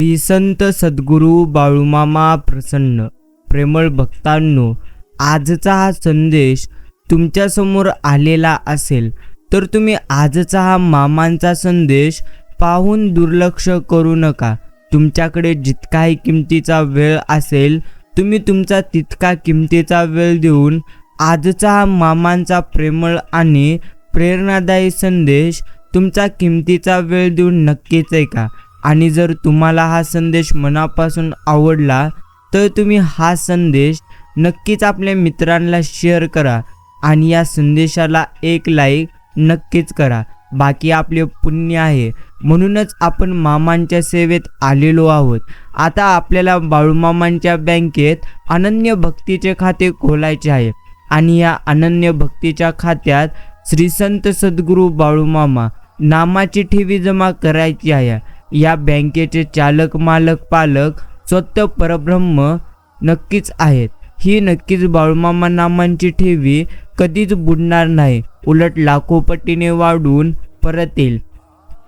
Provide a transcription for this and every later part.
श्री संत सद्गुरू बाळूमामा प्रसन्न. प्रेमळ भक्तांनो, आजचा हा संदेश तुमच्यासमोर आलेला असेल तर तुम्ही आजचा हा मामांचा संदेश पाहून दुर्लक्ष करू नका. तुमच्याकडे जितकाही किमतीचा वेळ असेल तुम्ही तुमचा तितका किमतीचा वेळ देऊन आजचा हा मामांचा प्रेमळ आणि प्रेरणादायी संदेश तुमचा किमतीचा वेळ देऊन नक्कीच ऐका. आणि जर तुम्हाला हा संदेश मनापासून आवडला तर तुम्ही हा संदेश नक्कीच आपल्या मित्रांना शेअर करा आणि या संदेशाला एक लाईक नक्कीच करा. बाकी आपले पुण्य आहे, म्हणूनच आपण मामांच्या सेवेत आलेलो आहोत. आता आपल्याला बाळूमामांच्या बँकेत अनन्य भक्तीचे खाते खोलायचे आहे आणि या अनन्य भक्तीच्या खात्यात श्री संत सद्गुरू बाळूमामा नामाची ठेवी जमा करायची आहे. या बँकेचे चालक मालक पालक स्वतः परब्रह्म नक्कीच आहेत. ही नक्कीच बाळूमामा नामांची ठेवी कधीच बुडणार नाही, उलट लाखो पटीने वाढून परत येईल.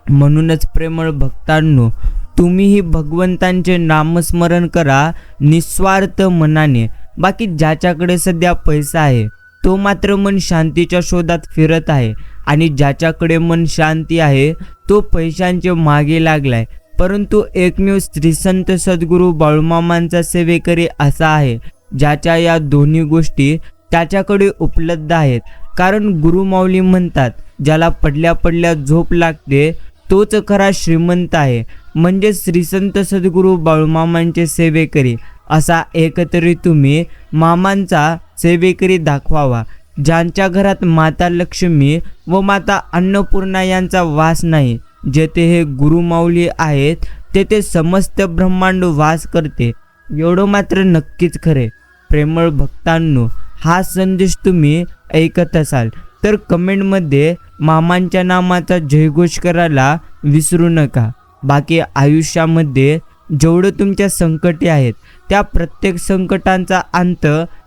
म्हणूनच प्रेमळ भक्तांनो, तुम्हीही भगवंतांचे नामस्मरण करा निस्वार्थ मनाने. बाकी ज्याच्याकडे सध्या पैसा आहे तो मात्र मन शांतीच्या शोधात फिरत आहे आणि ज्याच्याकडे मन शांती आहे तो पैशांचे मागे लागलाय. परंतु एकमेव श्री संत सद्गुरू बाळूमामांचा सेवेकरी असा आहे ज्याच्या या दोन्ही गोष्टी त्याच्याकडे उपलब्ध आहेत. कारण गुरुमाऊली म्हणतात, ज्याला पडल्या पडल्या झोप लागते तोच खरा श्रीमंत आहे. म्हणजे श्री संत सद्गुरू बाळूमामांचे सेवेकरी असा एकतरी तुम्ही मामांचा सेवेकरी दाखवावा. ज्यांच्या घरात माता लक्ष्मी व माता अन्नपूर्णा यांचा वास नाही, जेथे हे गुरुमाऊली आहेत तेथे समस्त ब्रह्मांड वास करते, एवढं मात्र नक्कीच खरे. प्रेमळ भक्तांनो, हा संदेश तुम्ही ऐकत असाल तर कमेंटमध्ये मामांच्या नामाचा जयघोष करायला विसरू नका. बाकी आयुष्यामध्ये जेवढं तुमच्या संकटे आहेत त्या प्रत्येक संकटांचा अंत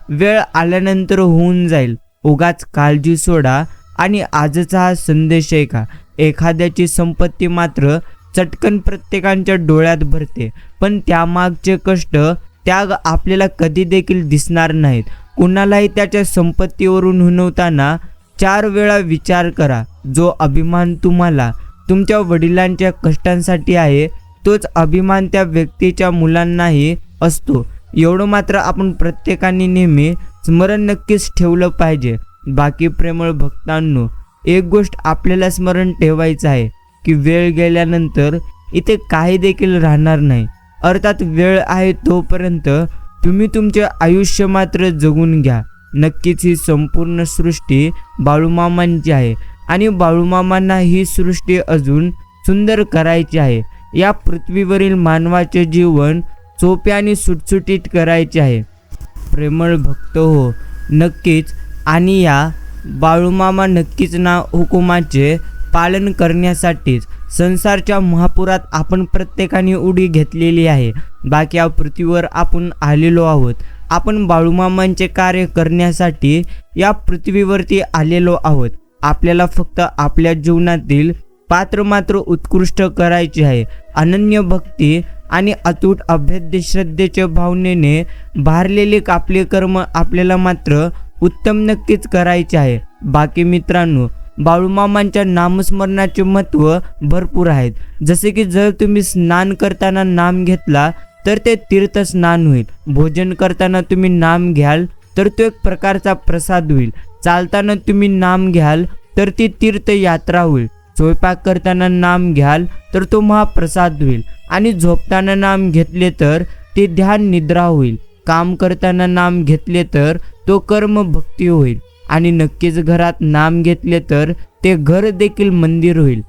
वेळ आल्यानंतर होऊन जाईल. उगाच काळजी सोडा आणि आजचा हा संदेश ऐका. एखाद्याची संपत्ती मात्र चटकन प्रत्येकाच्या डोळ्यात भरते, पण त्यामागचे कष्ट त्याग आपल्याला कधी देखील दिसणार नाहीत. कुणालाही त्याच्या संपत्तीवरून हुनवताना 4 वेळा विचार करा. जो अभिमान तुम्हाला तुमच्या वडिलांच्या कष्टांसाठी आहे तोच अभिमान त्या व्यक्तीच्या मुलांनाही असतो. एवढं मात्र आपण प्रत्येकाने नेहमी स्मरण नक्कीच ठेवलं पाहिजे. बाकी प्रेमळ भक्तांनो, एक गोष्ट आपल्याला स्मरण ठेवायचं आहे की वेळ गेल्यानंतर इथे काही देखील राहणार नाही. अर्थात वेळ आहे तोपर्यंत तुम्ही तुमचे आयुष्य मात्र जगून घ्या. नक्कीच ही संपूर्ण सृष्टी बाळूमामांची आहे आणि बाळूमामांना ही सृष्टी अजून सुंदर करायची आहे. या पृथ्वीवरील मानवाचे जीवन सोपे आणि सुटसुटीत करायचे आहे. प्रेमळ भक्त हो, नक्कीच. आणि या बाळूमामा नक्कीच ना हुकुमाचे पालन करण्यासाठीच संसारच्या महापुरात आपण प्रत्येकाने उडी घेतलेली आहे. बाकी या पृथ्वीवर आपण आलेलो आहोत. आपण बाळूमामांचे कार्य करण्यासाठी या पृथ्वीवरती आलेलो आहोत. आपल्याला फक्त आपल्या जीवनातील पात्र मात्र उत्कृष्ट करायचे आहे. अनन्य भक्ती आणि अतूट अभेद्य श्रद्धेच्या भावनेने भारलेले आपले कर्म आपल्याला मात्र उत्तम नक्कीच करायचे आहे. बाकी मित्रांनो, बाळूमामांच्या नामस्मरणाचे महत्त्व भरपूर आहेत. जसे की जर तुम्ही स्नान करताना नाम घेतला तर ते तीर्थ स्नान होईल. भोजन करताना तुम्ही नाम घ्याल तर तो एक प्रकारचा प्रसाद होईल. चालताना तुम्ही नाम घ्याल तर ती तीर्थयात्रा होईल. स्वयंपाक करताना नाम घ्याल तर तो महाप्रसाद होईल आणि झोपताना नाम घेतले तर ते ध्यान निद्रा होईल. काम करताना नाम घेतले तर तो कर्म भक्ती होईल आणि नक्कीच घरात नाम घेतले तर ते घर देखील मंदिर होईल.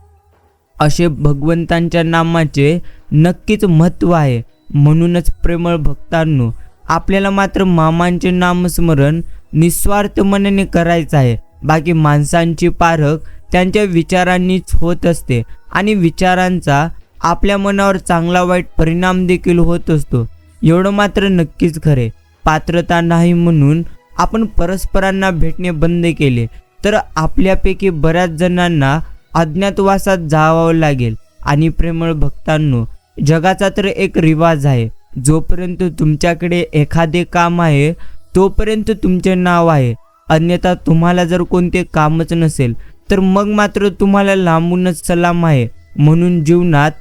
असे भगवंतांच्या नामाचे नक्कीच महत्त्व आहे. म्हणूनच प्रेमळ भक्तांनो, आपल्याला मात्र मामांचे नामस्मरण निस्वार्थ मनाने करायचं आहे. बाकी माणसांची पारख त्यांच्या विचारांनीच होत असते आणि विचारांचा आपल्या मनावर चांगला वाईट परिणाम देखील होत असतो. एवढं मात्र नक्कीच खरे. पात्रता नाही म्हणून आपण परस्परांना भेटणे बंद केले तर आपल्यापैकी बऱ्याच जणांना अज्ञातवासात जावावं लागेल. आणि प्रेमळ भक्तांनो, जगाचा तर एक रिवाज आहे, जोपर्यंत तुमच्याकडे एखादे काम आहे तोपर्यंत तुमचे नाव आहे, अन्यथा तुम्हाला जर कोणते कामच नसेल तर मग मात्र तुम्हाला लांबूनच सलाम आहे. म्हणून जीवनात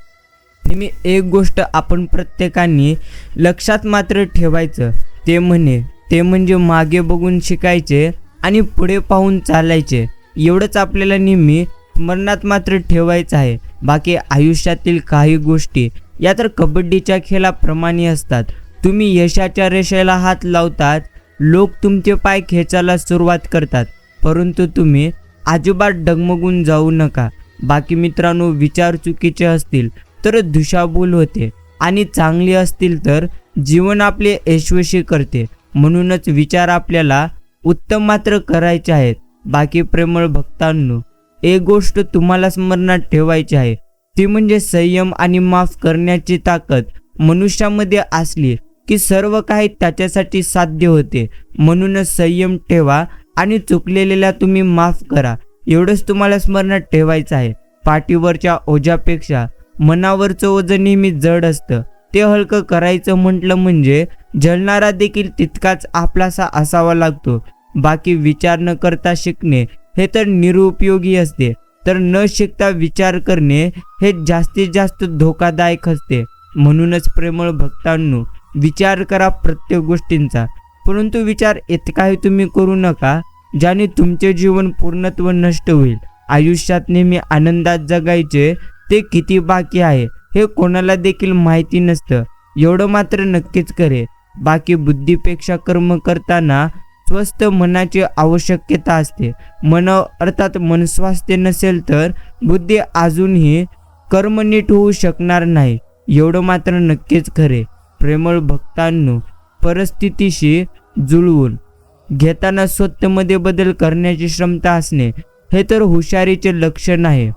नेहमी एक गोष्ट आपण प्रत्येकाने लक्षात मात्र ठेवायचं, ते म्हणजे मागे बघून शिकायचे आणि पुढे पाहून चालायचे. एवढंच आपल्याला नेहमी स्मरणात मात्र ठेवायचं आहे. बाकी आयुष्यातील काही गोष्टी या तर कबड्डीच्या खेळाप्रमाणे असतात. तुम्ही यशाच्या रेषेला हात लावतात, लोक तुमचे पाय खेचायला सुरुवात करतात, परंतु तुम्ही अजिबात डगमगून जाऊ नका. बाकी मित्रांनो, विचार चुकीचे असतील तर दिशाभूल होते आणि चांगली असतील तर जीवन आपले यशस्वी करते. म्हणूनच विचार आपल्याला उत्तम मात्र करायचे आहेत. बाकी प्रेमळ भक्तांनो, एक गोष्ट तुम्हाला स्मरणात ठेवायची आहे, ती म्हणजे संयम आणि माफ करण्याची ताकद मनुष्यामध्ये असली की सर्व काही त्याच्यासाठी साध्य होते. म्हणूनच संयम ठेवा आणि चुकलेल्या तुम्ही माफ करा. एवढंच तुम्हाला स्मरणात ठेवायचं आहे. पाठीवरच्या ओझ्यापेक्षा मनावरचं ओझं नेहमी जड असतं. ते हलकं करायचं म्हटलं म्हणजे जळणारा देखील तितकाच आपलासा असावा लागतो. बाकी विचार न करता शिकणे हे तर निरुपयोगी असते, तर न शिकता विचार करणे हे जास्तीत जास्त धोकादायक असते. म्हणूनच प्रेमळ भक्तांनो, विचार करा प्रत्येक गोष्टींचा, परंतु विचार इतकाही तुम्ही करू नका ज्याने तुमचे जीवन पूर्णत्व नष्ट होईल. आयुष्यात नेहमी आनंदात जगायचे ते किती बाकी आहे हे कोणाला देखील माहिती नसतं, एवढं मात्र नक्कीच करे. बाकी बुद्धीपेक्षा कर्म करताना स्वस्थ मनाची आवश्यकता असते. मन अर्थात मनस्वास्थ्य नसेल तर बुद्धी अजूनही कर्म नीट होऊ शकणार नाही, एवढं मात्र नक्कीच खरे. प्रेमळ भक्तांनो, परिस्थितीशी जुळवून घेताना स्वतःमध्ये बदल करण्याची क्षमता असणे हे तर हुशारीचे लक्षण आहे.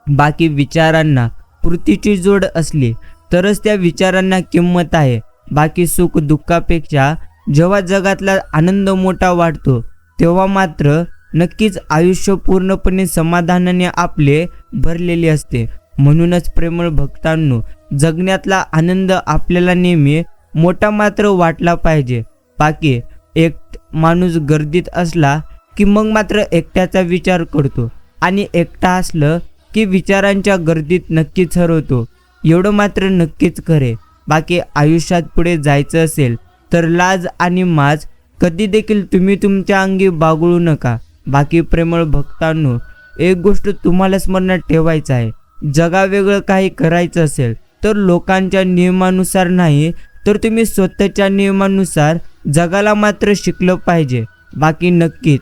बाकी विचारांना कृतीची जोड असली तरच त्या विचारांना किंमत आहे. बाकी सुख दुःखापेक्षा जेव्हा जगातला आनंद मोठा वाटतो तेव्हा मात्र नक्कीच आयुष्य पूर्णपणे समाधानाने आपले भरलेले असते. म्हणूनच प्रेमळ भक्तांनो, जगण्यातला आनंद आपल्याला नेहमी मोठा मात्र वाटला पाहिजे. बाकी एक माणूस गर्दीत असला की मग मात्र एकट्याचा विचार करतो आणि एकटा असलं की विचारांच्या गर्दीत नक्कीच हरवतो, एवढं मात्र नक्कीच खरे. बाकी आयुष्यात पुढे जायचं असेल तर लाज आणि माज कधी देखील तुम्ही तुमच्या अंगी बागळू नका. बाकी प्रेमळ भक्तांनो, एक गोष्ट तुम्हाला स्मरणात ठेवायचं आहे, जगावेगळं काही करायचं असेल तर लोकांच्या नियमानुसार नाही तर तुम्ही स्वतःच्या नियमानुसार जगाला मात्र शिकलं पाहिजे. बाकी नक्कीच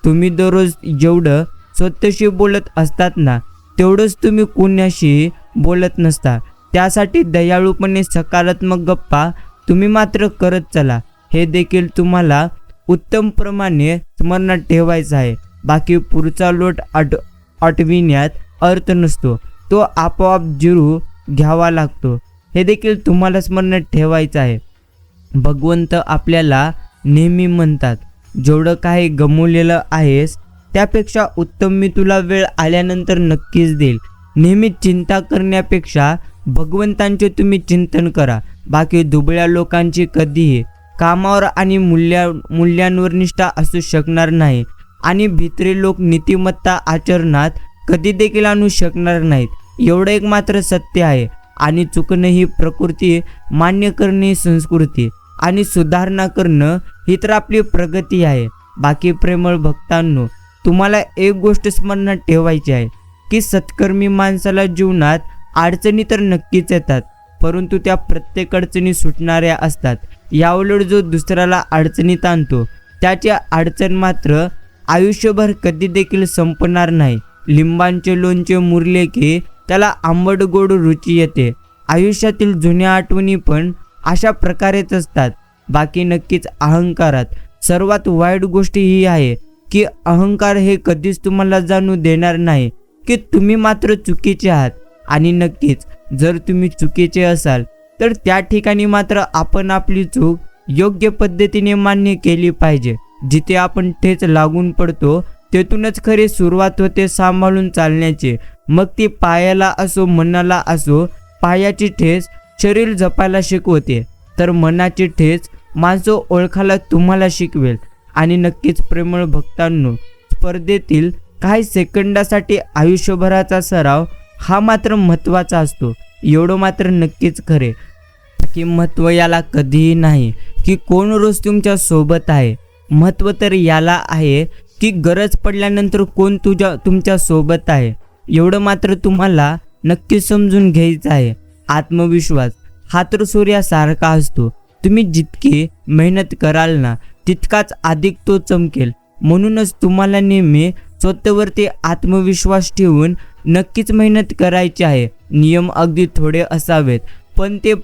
तुम्ही दररोज जेवढं स्वतःशी बोलत असतात ना तेवढंच तुम्ही कोणाशी बोलत नसता. त्यासाठी दयाळूपणे सकारात्मक गप्पा तुम्ही मात्र करत चला, हे देखील तुम्हाला उत्तम प्रमाणे स्मरणात ठेवायचं आहे. बाकी पुढचा लोट आठविण्यात अर्थ नसतो, तो आपोआप जिरू घ्यावा लागतो, हे देखील तुम्हाला स्मरणात ठेवायचं आहे. भगवंत आपल्याला नेहमी म्हणतात, जेवढं काही गमावलेलं आहेस त्यापेक्षा उत्तम मी तुला वेळ आल्यानंतर नक्कीच देईल. नेहमी चिंता करण्यापेक्षा भगवंतांचे तुम्ही चिंतन करा. बाकी दुबळ्या लोकांची कधीही कामावर आणि मूल्यांवर निष्ठा असू शकणार नाही आणि भित्री लोक नीतिमत्ता आचरणात कधी देखील आणू शकणार नाहीत, एवढं एक मात्र सत्य आहे. आणि चुकणं ही प्रकृती, मान्य करणे ही संस्कृती आणि सुधारणा करणं ही तर आपली प्रगती आहे. बाकी प्रेमळ भक्तांनो, तुम्हाला एक गोष्ट स्मरणात ठेवायची आहे की सत्कर्मी माणसाला जीवनात अडचणी तर नक्कीच येतात, परंतु त्या प्रत्येक अडचणी सुटणाऱ्या असतात. याउलट जो दुसऱ्याला अडचणीत आणतो त्याची अडचण मात्र आयुष्यभर कधी देखील संपणार नाही. लिंबांचे लोणचे मुरले की त्याला आंबट गोड रुची येते. आयुष्यातील जुन्या आठवणी पण अशा प्रकारेच असतात. बाकी नक्कीच अहंकारात सर्वात वाईट गोष्ट ही आहे की अहंकार हे कधीच तुम्हाला जाणू देणार नाही की तुम्ही मात्र चुकीचे आहात. आणि नक्कीच जर तुम्ही चुकीचे असाल तर त्या ठिकाणी मात्र आपण आपली चूक योग्य पद्धतीने मान्य केली पाहिजे. जिथे आपण ठेच लागून पडतो तेथूनच खरी सुरुवात होते सांभाळून चालण्याची. मग ती पायाला असो, मनाला असो पायाची ठेच शरीर जपायला शिकवते, तर मनाची ठेच माणसं ओळखायला तुम्हाला शिकवेल. आणि नक्कीच प्रेमळ भक्तांनो, स्पर्धेतील काही सेकंदासाठी आयुष्यभराचा सराव हा मात्र महत्त्वाचा असतो, एवढं मात्र नक्कीच खरे. की महत्त्व याला कधीही नाही की कोण रोज तुमच्या सोबत आहे, महत्त्व तर याला आहे की गरज पडल्यानंतर कोण तुमच्या सोबत आहे, एवढं मात्र तुम्हाला नक्की समजून घ्यायचं आहे. आत्मविश्वास हा तर सूर्यासारखा असतो, तुम्ही जितकी मेहनत कराल ना तितकाच अधिक तो चमकेल. म्हणूनच तुम्हाला नेहमी स्वतःवरती आत्मविश्वास ठेवून नक्कीच मेहनत करायची आहे. नियम अगदी थोडे असावेत, पण ते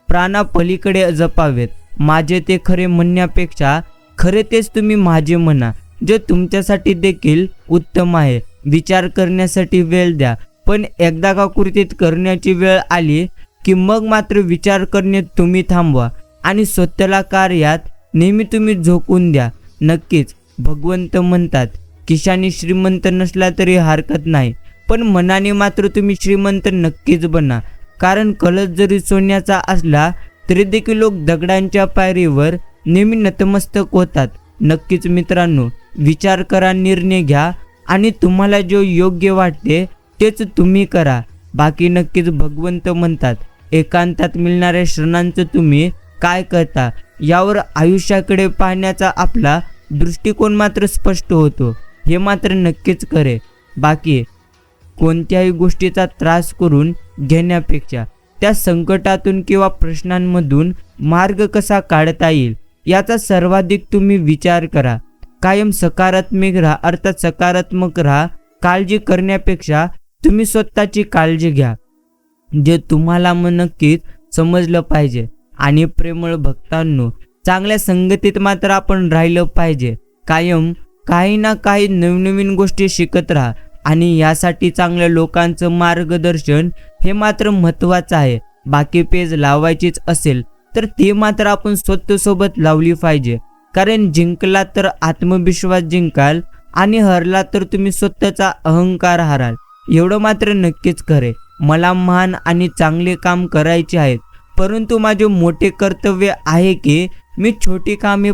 प्राणापलीकडे जपावेत. माझे ते खरे म्हणण्यापेक्षा खरे तेच तुम्ही माझे म्हणा, जे तुमच्यासाठी देखील उत्तम आहे. विचार करण्यासाठी वेळ द्या, पण एकदा का कृतीत करण्याची वेळ आली की मग मात्र विचार करणे तुम्ही थांबवा आणि स्वतःला कार्यात नेहमी तुम्ही झोकून द्या. नक्कीच भगवंत म्हणतात, खिशाने श्रीमंत नसला तरी हरकत नाही, पण मनाने मात्र तुम्ही श्रीमंत नक्कीच बना. कारण कलश जरी सोन्याचा असला तरी देखील लोक दगडांच्या पायरीवर नेहमी नतमस्तक होतात. नक्कीच मित्रांनो, विचार करा, निर्णय घ्या आणि तुम्हाला जे योग्य वाटते तेच तुम्ही करा. बाकी नक्कीच भगवंत म्हणतात, एकांतात मिळणाऱ्या क्षणांचं तुम्ही काय करता यावर आयुष्याकडे पाहण्याचा आपला दृष्टिकोन मात्र स्पष्ट होतो, हे मात्र नक्कीच खरे. बाकी कोणत्याही गोष्टीचा त्रास करून घेण्यापेक्षा त्या संकटातून किंवा प्रश्नांमधून मार्ग कसा काढता येईल याचा सर्वाधिक तुम्ही विचार करा. कायम सकारात्मक राहा, अर्थात सकारात्मक राहा. काळजी करण्यापेक्षा तुम्ही स्वतःची काळजी घ्या, जे तुम्हाला नक्कीच समजलं पाहिजे. आणि प्रेमळ भक्तांनो, चांगल्या संगतीत मात्र आपण राहिलं पाहिजे. कायम काही ना काही नवनवीन गोष्टी शिकत राहा आणि यासाठी चांगल्या लोकांचं मार्गदर्शन हे मात्र महत्त्वाचं आहे. बाकी पेज लावायचीच असेल तर ते मात्र आपण स्वतःसोबत लावली पाहिजे. कारण जिंकला तर आत्मविश्वास जिंकाल आणि हरला तर तुम्ही स्वतःचा अहंकार हाराल, एवढं मात्र नक्कीच खरे. मला महान आणि चांगले काम करायचे आहेत, परंतु माझे मोठे कर्तव्य आहे की मी छोटी कामे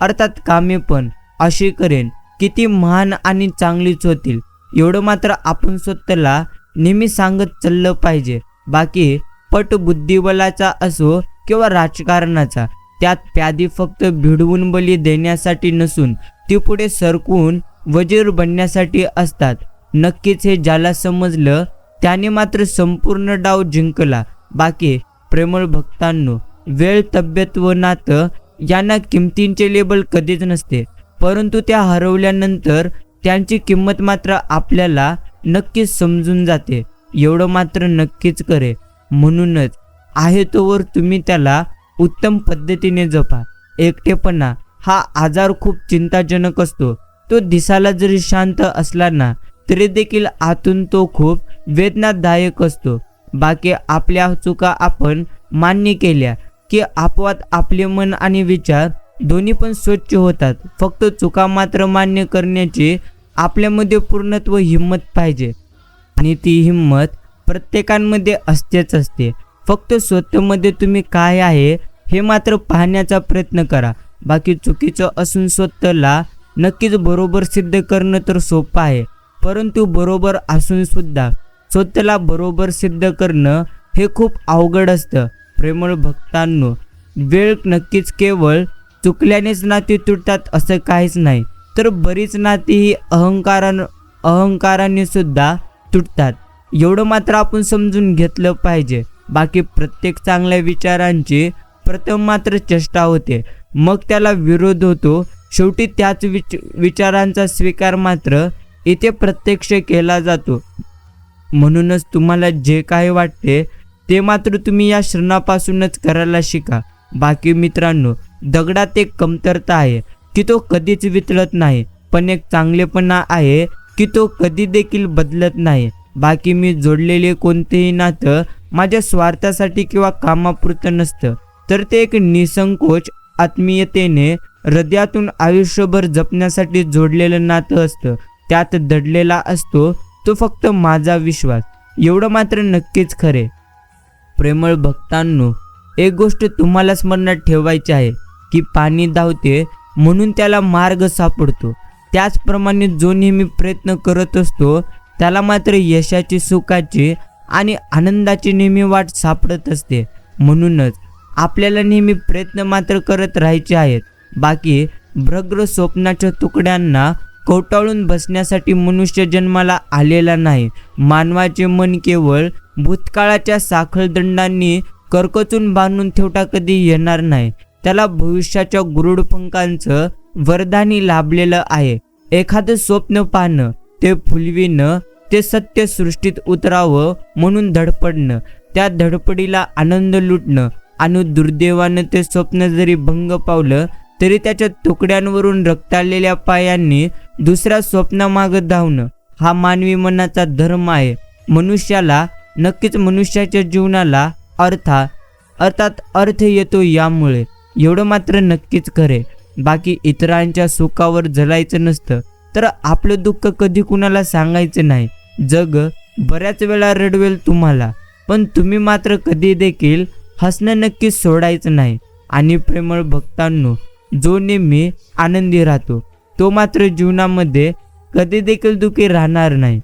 अर्थात कामे पण अशी करेन की ती महान आणि चांगलीच होतील, एवढं मात्र आपण स्वतःला नेहमी सांगत चाललं पाहिजे. बाकी पट बुद्धिबलाचा असो किंवा राजकारणाचा, त्यात प्यादी फक्त भिडवून बली देण्यासाठी नसून ती पुढे सरकवून वजीर बनण्यासाठी असतात. नक्कीच हे ज्याला समजलं त्याने मात्र संपूर्ण डाव जिंकला. बाकी प्रेमळ भक्तांनो, वेळ, तब्येत व नातं यांना किमतींचे लेबल कधीच नसते, परंतु त्या हरवल्यानंतर त्यांची किंमत मात्र आपल्याला नक्कीच समजून जाते, एवढं मात्र नक्कीच करे. म्हणूनच आहे तोवर तुम्ही त्याला उत्तम पद्धतीने जपा. एकटेपणा हा आजार खूप चिंताजनक असतो. तो दिसायला जरी शांत असला ना तरी देखील आतून तो खूप वेदनादायक असतो. बाकी आपल्या चुका आपण मान्य केल्या की आपोआप आपले मन आणि विचार दोन्ही पण स्वच्छ होतात. फक्त चुका मात्र मान्य करण्याची आपल्यामध्ये पूर्णत्व हिंमत पाहिजे, आणि ती हिंमत प्रत्येकामध्ये असतेच असते. फक्त स्वतःमध्ये तुम्ही काय आहे हे मात्र पाहण्याचा प्रयत्न करा. बाकी चुकीचं असून स्वतःला नक्कीच बरोबर सिद्ध करणं तर सोपं आहे, परंतु बरोबर असून सुद्धा स्वतःला बरोबर सिद्ध करणं हे खूप अवघड असतं. प्रेमळ भक्तांनो, वेळ नक्कीच केवळ चुकल्यानेच नाती तुटतात असं काहीच नाही, तर बरीच नाती ही अहंकाराने सुद्धा तुटतात, एवढं मात्र आपण समजून घेतलं पाहिजे. बाकी प्रत्येक चांगल्या विचारांची प्रथम मात्र चेष्टा होते, मग त्याला विरोध होतो. शेवटी त्याच विचारांचा स्वीकार मात्र इथे प्रत्यक्ष केला जातो. म्हणूनच तुम्हाला जे काही वाटते ते मात्र तुम्ही या क्षणापासूनच करायला शिका. बाकी मित्रांनो, दगडात एक कमतरता आहे की तो कधीच वितळत नाही, पण एक चांगलेपणा आहे की तो कधी देखील बदलत नाही. बाकी मी जोडलेले कोणतेही नातं माझ्या स्वार्थासाठी किंवा कामापुरतं नसतं, तर ते एक निसंकोच आत्मीयतेने हृदयातून आयुष्यभर जपण्यासाठी जोडलेलं नातं असतं. त्यात दडलेला असतो तो फक्त माझा विश्वास. एवढं मात्र नक्कीच खरे. प्रेमळ भक्तांनो, एक गोष्ट तुम्हाला स्मरणात ठेवायची आहे की पाणी धावते म्हणून त्याला मार्ग सापडतो. त्याचप्रमाणे जो नेहमी प्रयत्न करत असतो त्याला मात्र यशाची, सुखाची आणि आनंदाची नेहमी वाट सापडत असते. म्हणूनच आपल्याला नेहमी प्रयत्न मात्र करत राहायचे आहेत. बाकी भ्रग्र स्वप्नाच्या तुकड्यांना कवटाळून बसण्यासाठी मनुष्य जन्माला आलेला नाही. मानवाचे मन केवळ भूतकाळाच्या साखळदंडांनी करकचून बांधून ठेवता कधी येणार नाही. त्याला भविष्याच्या गुरुड पंखांचं वरदानी लाभलेलं आहे. एखादं स्वप्न पाहणं, ते फुलविणं, ते सत्य सृष्टीत उतरावं म्हणून धडपडणं, त्या धडपडीला आनंद लुटणं आणि दुर्दैवानं ते स्वप्न जरी भंग पावलं तरी त्याच्या तुकड्यांवरून रक्ताळलेल्या पायांनी दुसऱ्या स्वप्नामागं धावणं हा मानवी मनाचा धर्म आहे. मनुष्याला नक्कीच मनुष्याच्या जीवनाला अर्थात अर्थ येतो यामुळे, एवढं मात्र नक्कीच खरे. बाकी इतरांच्या सुखावर जलायचं नसतं तर आपलं दुःख कधी कुणाला सांगायचं नाही. जग बऱ्याच वेळा रडवेल तुम्हाला, पण तुम्ही मात्र कधी देखील हसणं नक्कीच सोडायचं नाही. आणि प्रेमळ भक्तांनो, जो नेहमी आनंदी राहतो तो मात्र जीवनामध्ये कधी देखील दुःखी राहणार नाही.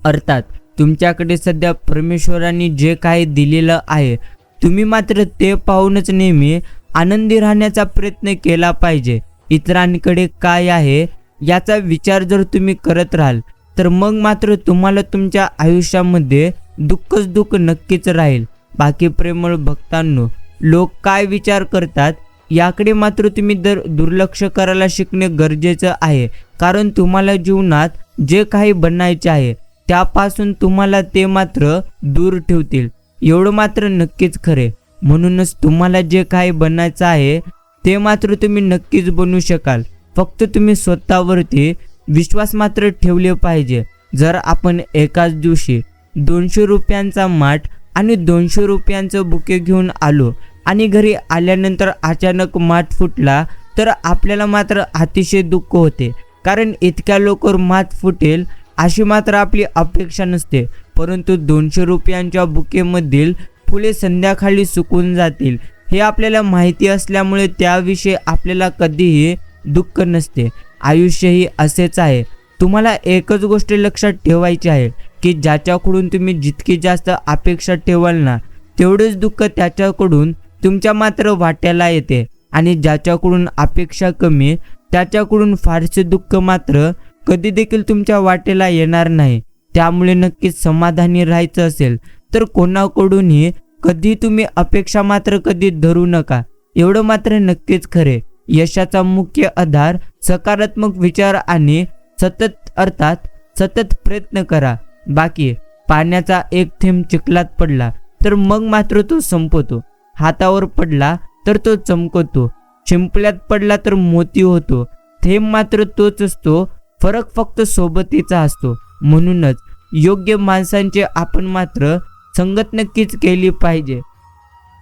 अर्थात तुमच्याकडे सध्या परमेश्वराने जे काही दिलेलं आहे तुम्ही मात्र ते पाहूनच नेहमी आनंदी राहण्याचा प्रयत्न केला पाहिजे. इतरांकडे काय आहे याचा विचार जर तुम्ही करत राहाल तर मग मात्र तुम्हाला तुमच्या आयुष्यामध्ये दुःखच दुःख नक्कीच राहील. बाकी प्रेमळ भक्तांनो, लोक काय विचार करतात याकडे मात्र तुम्ही दुर्लक्ष करायला शिकणे गरजेचं आहे. कारण तुम्हाला जीवनात जे काही बनायचे आहे त्यापासून तुम्हाला ते मात्र दूर ठेवतील, एवढं मात्र नक्कीच खरे. म्हणूनच तुम्हाला जे काही बनायचं आहे ते मात्र तुम्ही नक्कीच बनू शकाल. फक्त तुम्ही स्वतःवरती विश्वास मात्र ठेवले पाहिजे. जर आपण एकाच दिवशी 200 रुपयांचा माठ आणि 200 रुपयांचं बुके घेऊन आलो आणि घरी आल्यानंतर अचानक माठ फुटला तर आपल्याला मात्र अतिशय दुःख होते. कारण इतक्या लवकर माठ फुटेल अशी मात्र आपली अपेक्षा नसते. परंतु 200 रुपयांच्या बुकेमधील फुले संध्याकाळी सुकून जातील हे आपल्याला माहिती असल्यामुळे त्याविषयी आपल्याला कधीही दुःख नसते. आयुष्यही असेच आहे. तुम्हाला एकच गोष्ट लक्षात ठेवायची आहे की ज्याच्याकडून तुम्ही जितकी जास्त अपेक्षा ठेवाल ना तेवढेच दुःख त्याच्याकडून तुमच्या मात्र वाट्याला येते. आणि ज्याच्याकडून अपेक्षा कमी त्याच्याकडून फारसे दुःख मात्र कधी देखील तुमच्या वाटेला येणार नाही. त्यामुळे नक्कीच समाधानी राहायचं असेल तर कोणाकडूनही कधी तुम्ही अपेक्षा मात्र कधी धरू नका, एवढं मात्र नक्कीच खरे. यशाचा मुख्य आधार सकारात्मक विचार आणि सतत प्रयत्न करा. बाकी पाण्याचा एक थेंब चिखलात पडला तर मग मात्र तो संपतो, हातावर पडला तर तो चमकतो, शिंपल्यात पडला तर मोती होतो. थेंब मात्र तोच असतो, फरक फक्त सोबतीचा असतो. म्हणूनच योग्य माणसांचे आपण मात्र संगत नक्कीच केली पाहिजे.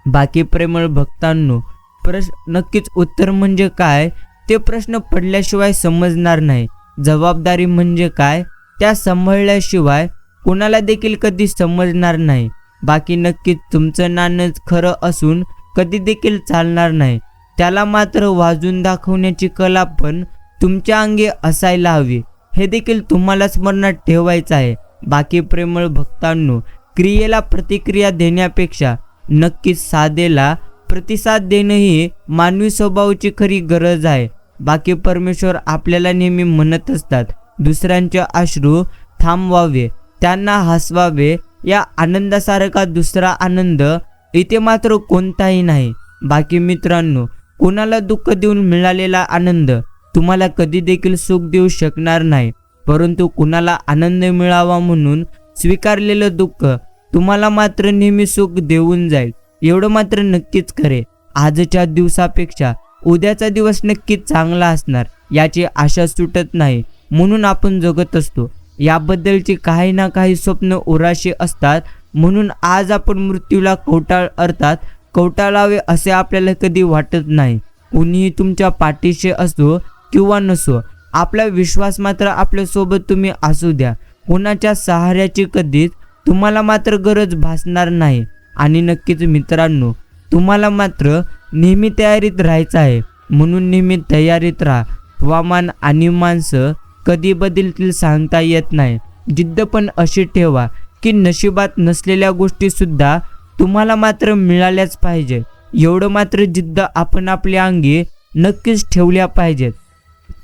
बाकी प्रेमळ भक्तांनो, नक्कीच उत्तर म्हणजे काय ते प्रश्न पडल्याशिवाय समजणार नाही. जबाबदारी म्हणजे काय त्या सांभाळल्याशिवाय कोणाला देखील कधी समजणार नाही. बाकी नक्कीच तुमचं नाणं खरं असून कधी देखील चालणार नाही. त्याला मात्र वाजून दाखवण्याची कला पण तुमच्या अंगी असायला हवी, हे देखील तुम्हाला स्मरणात ठेवायचं आहे. बाकी प्रेमळ भक्तांनो, क्रियेला प्रतिक्रिया देण्यापेक्षा नक्कीच साधेला प्रतिसाद देणं ही मानवी स्वभावाची खरी गरज आहे. बाकी परमेश्वर आपल्याला नेहमी म्हणत असतात, दुसऱ्यांचे अश्रू थांबवावे, त्यांना हसवावे. या आनंदासारखा दुसरा आनंद इथे मात्र कोणताही नाही. बाकी मित्रांनो, कोणाला दुःख देऊन मिळालेला आनंद तुम्हाला कधी देखील सुख देऊ शकणार नाही. परंतु कुणाला आनंद मिळावा म्हणून स्वीकारलेलं दुःख तुम्हाला मात्र नेहमी सुख देऊन जाईल, एवढं मात्र नक्कीच खरे. आजच्या दिवसापेक्षा उद्याचा दिवस नक्कीच चांगला असणार याची आशा सुटत नाही, म्हणून आपण जगत असतो. याबद्दलची काही ना काही स्वप्न उराशी असतात. म्हणून आज आपण मृत्यूला कवटाळावे असे आपल्याला कधी वाटत नाही. कुणीही तुमच्या पाठीशी असो किंवा नसो, आपला विश्वास मात्र आपल्यासोबत तुम्ही असू द्या. कोणाच्या सहाऱ्याची कधीच तुम्हाला मात्र गरज भासणार नाही. आणि नक्कीच मित्रांनो, तुम्हाला मात्र नेहमी तयारीत राहायचं आहे, म्हणून नेहमी तयारीत राहा. हवामान आणि माणसं कधी बदलतील सांगता येत नाही. जिद्द पण अशी ठेवा की नशिबात नसलेल्या गोष्टीसुद्धा तुम्हाला मात्र मिळाल्याच पाहिजे. एवढं मात्र जिद्द आपण आपल्या अंगी नक्कीच ठेवल्या पाहिजेत.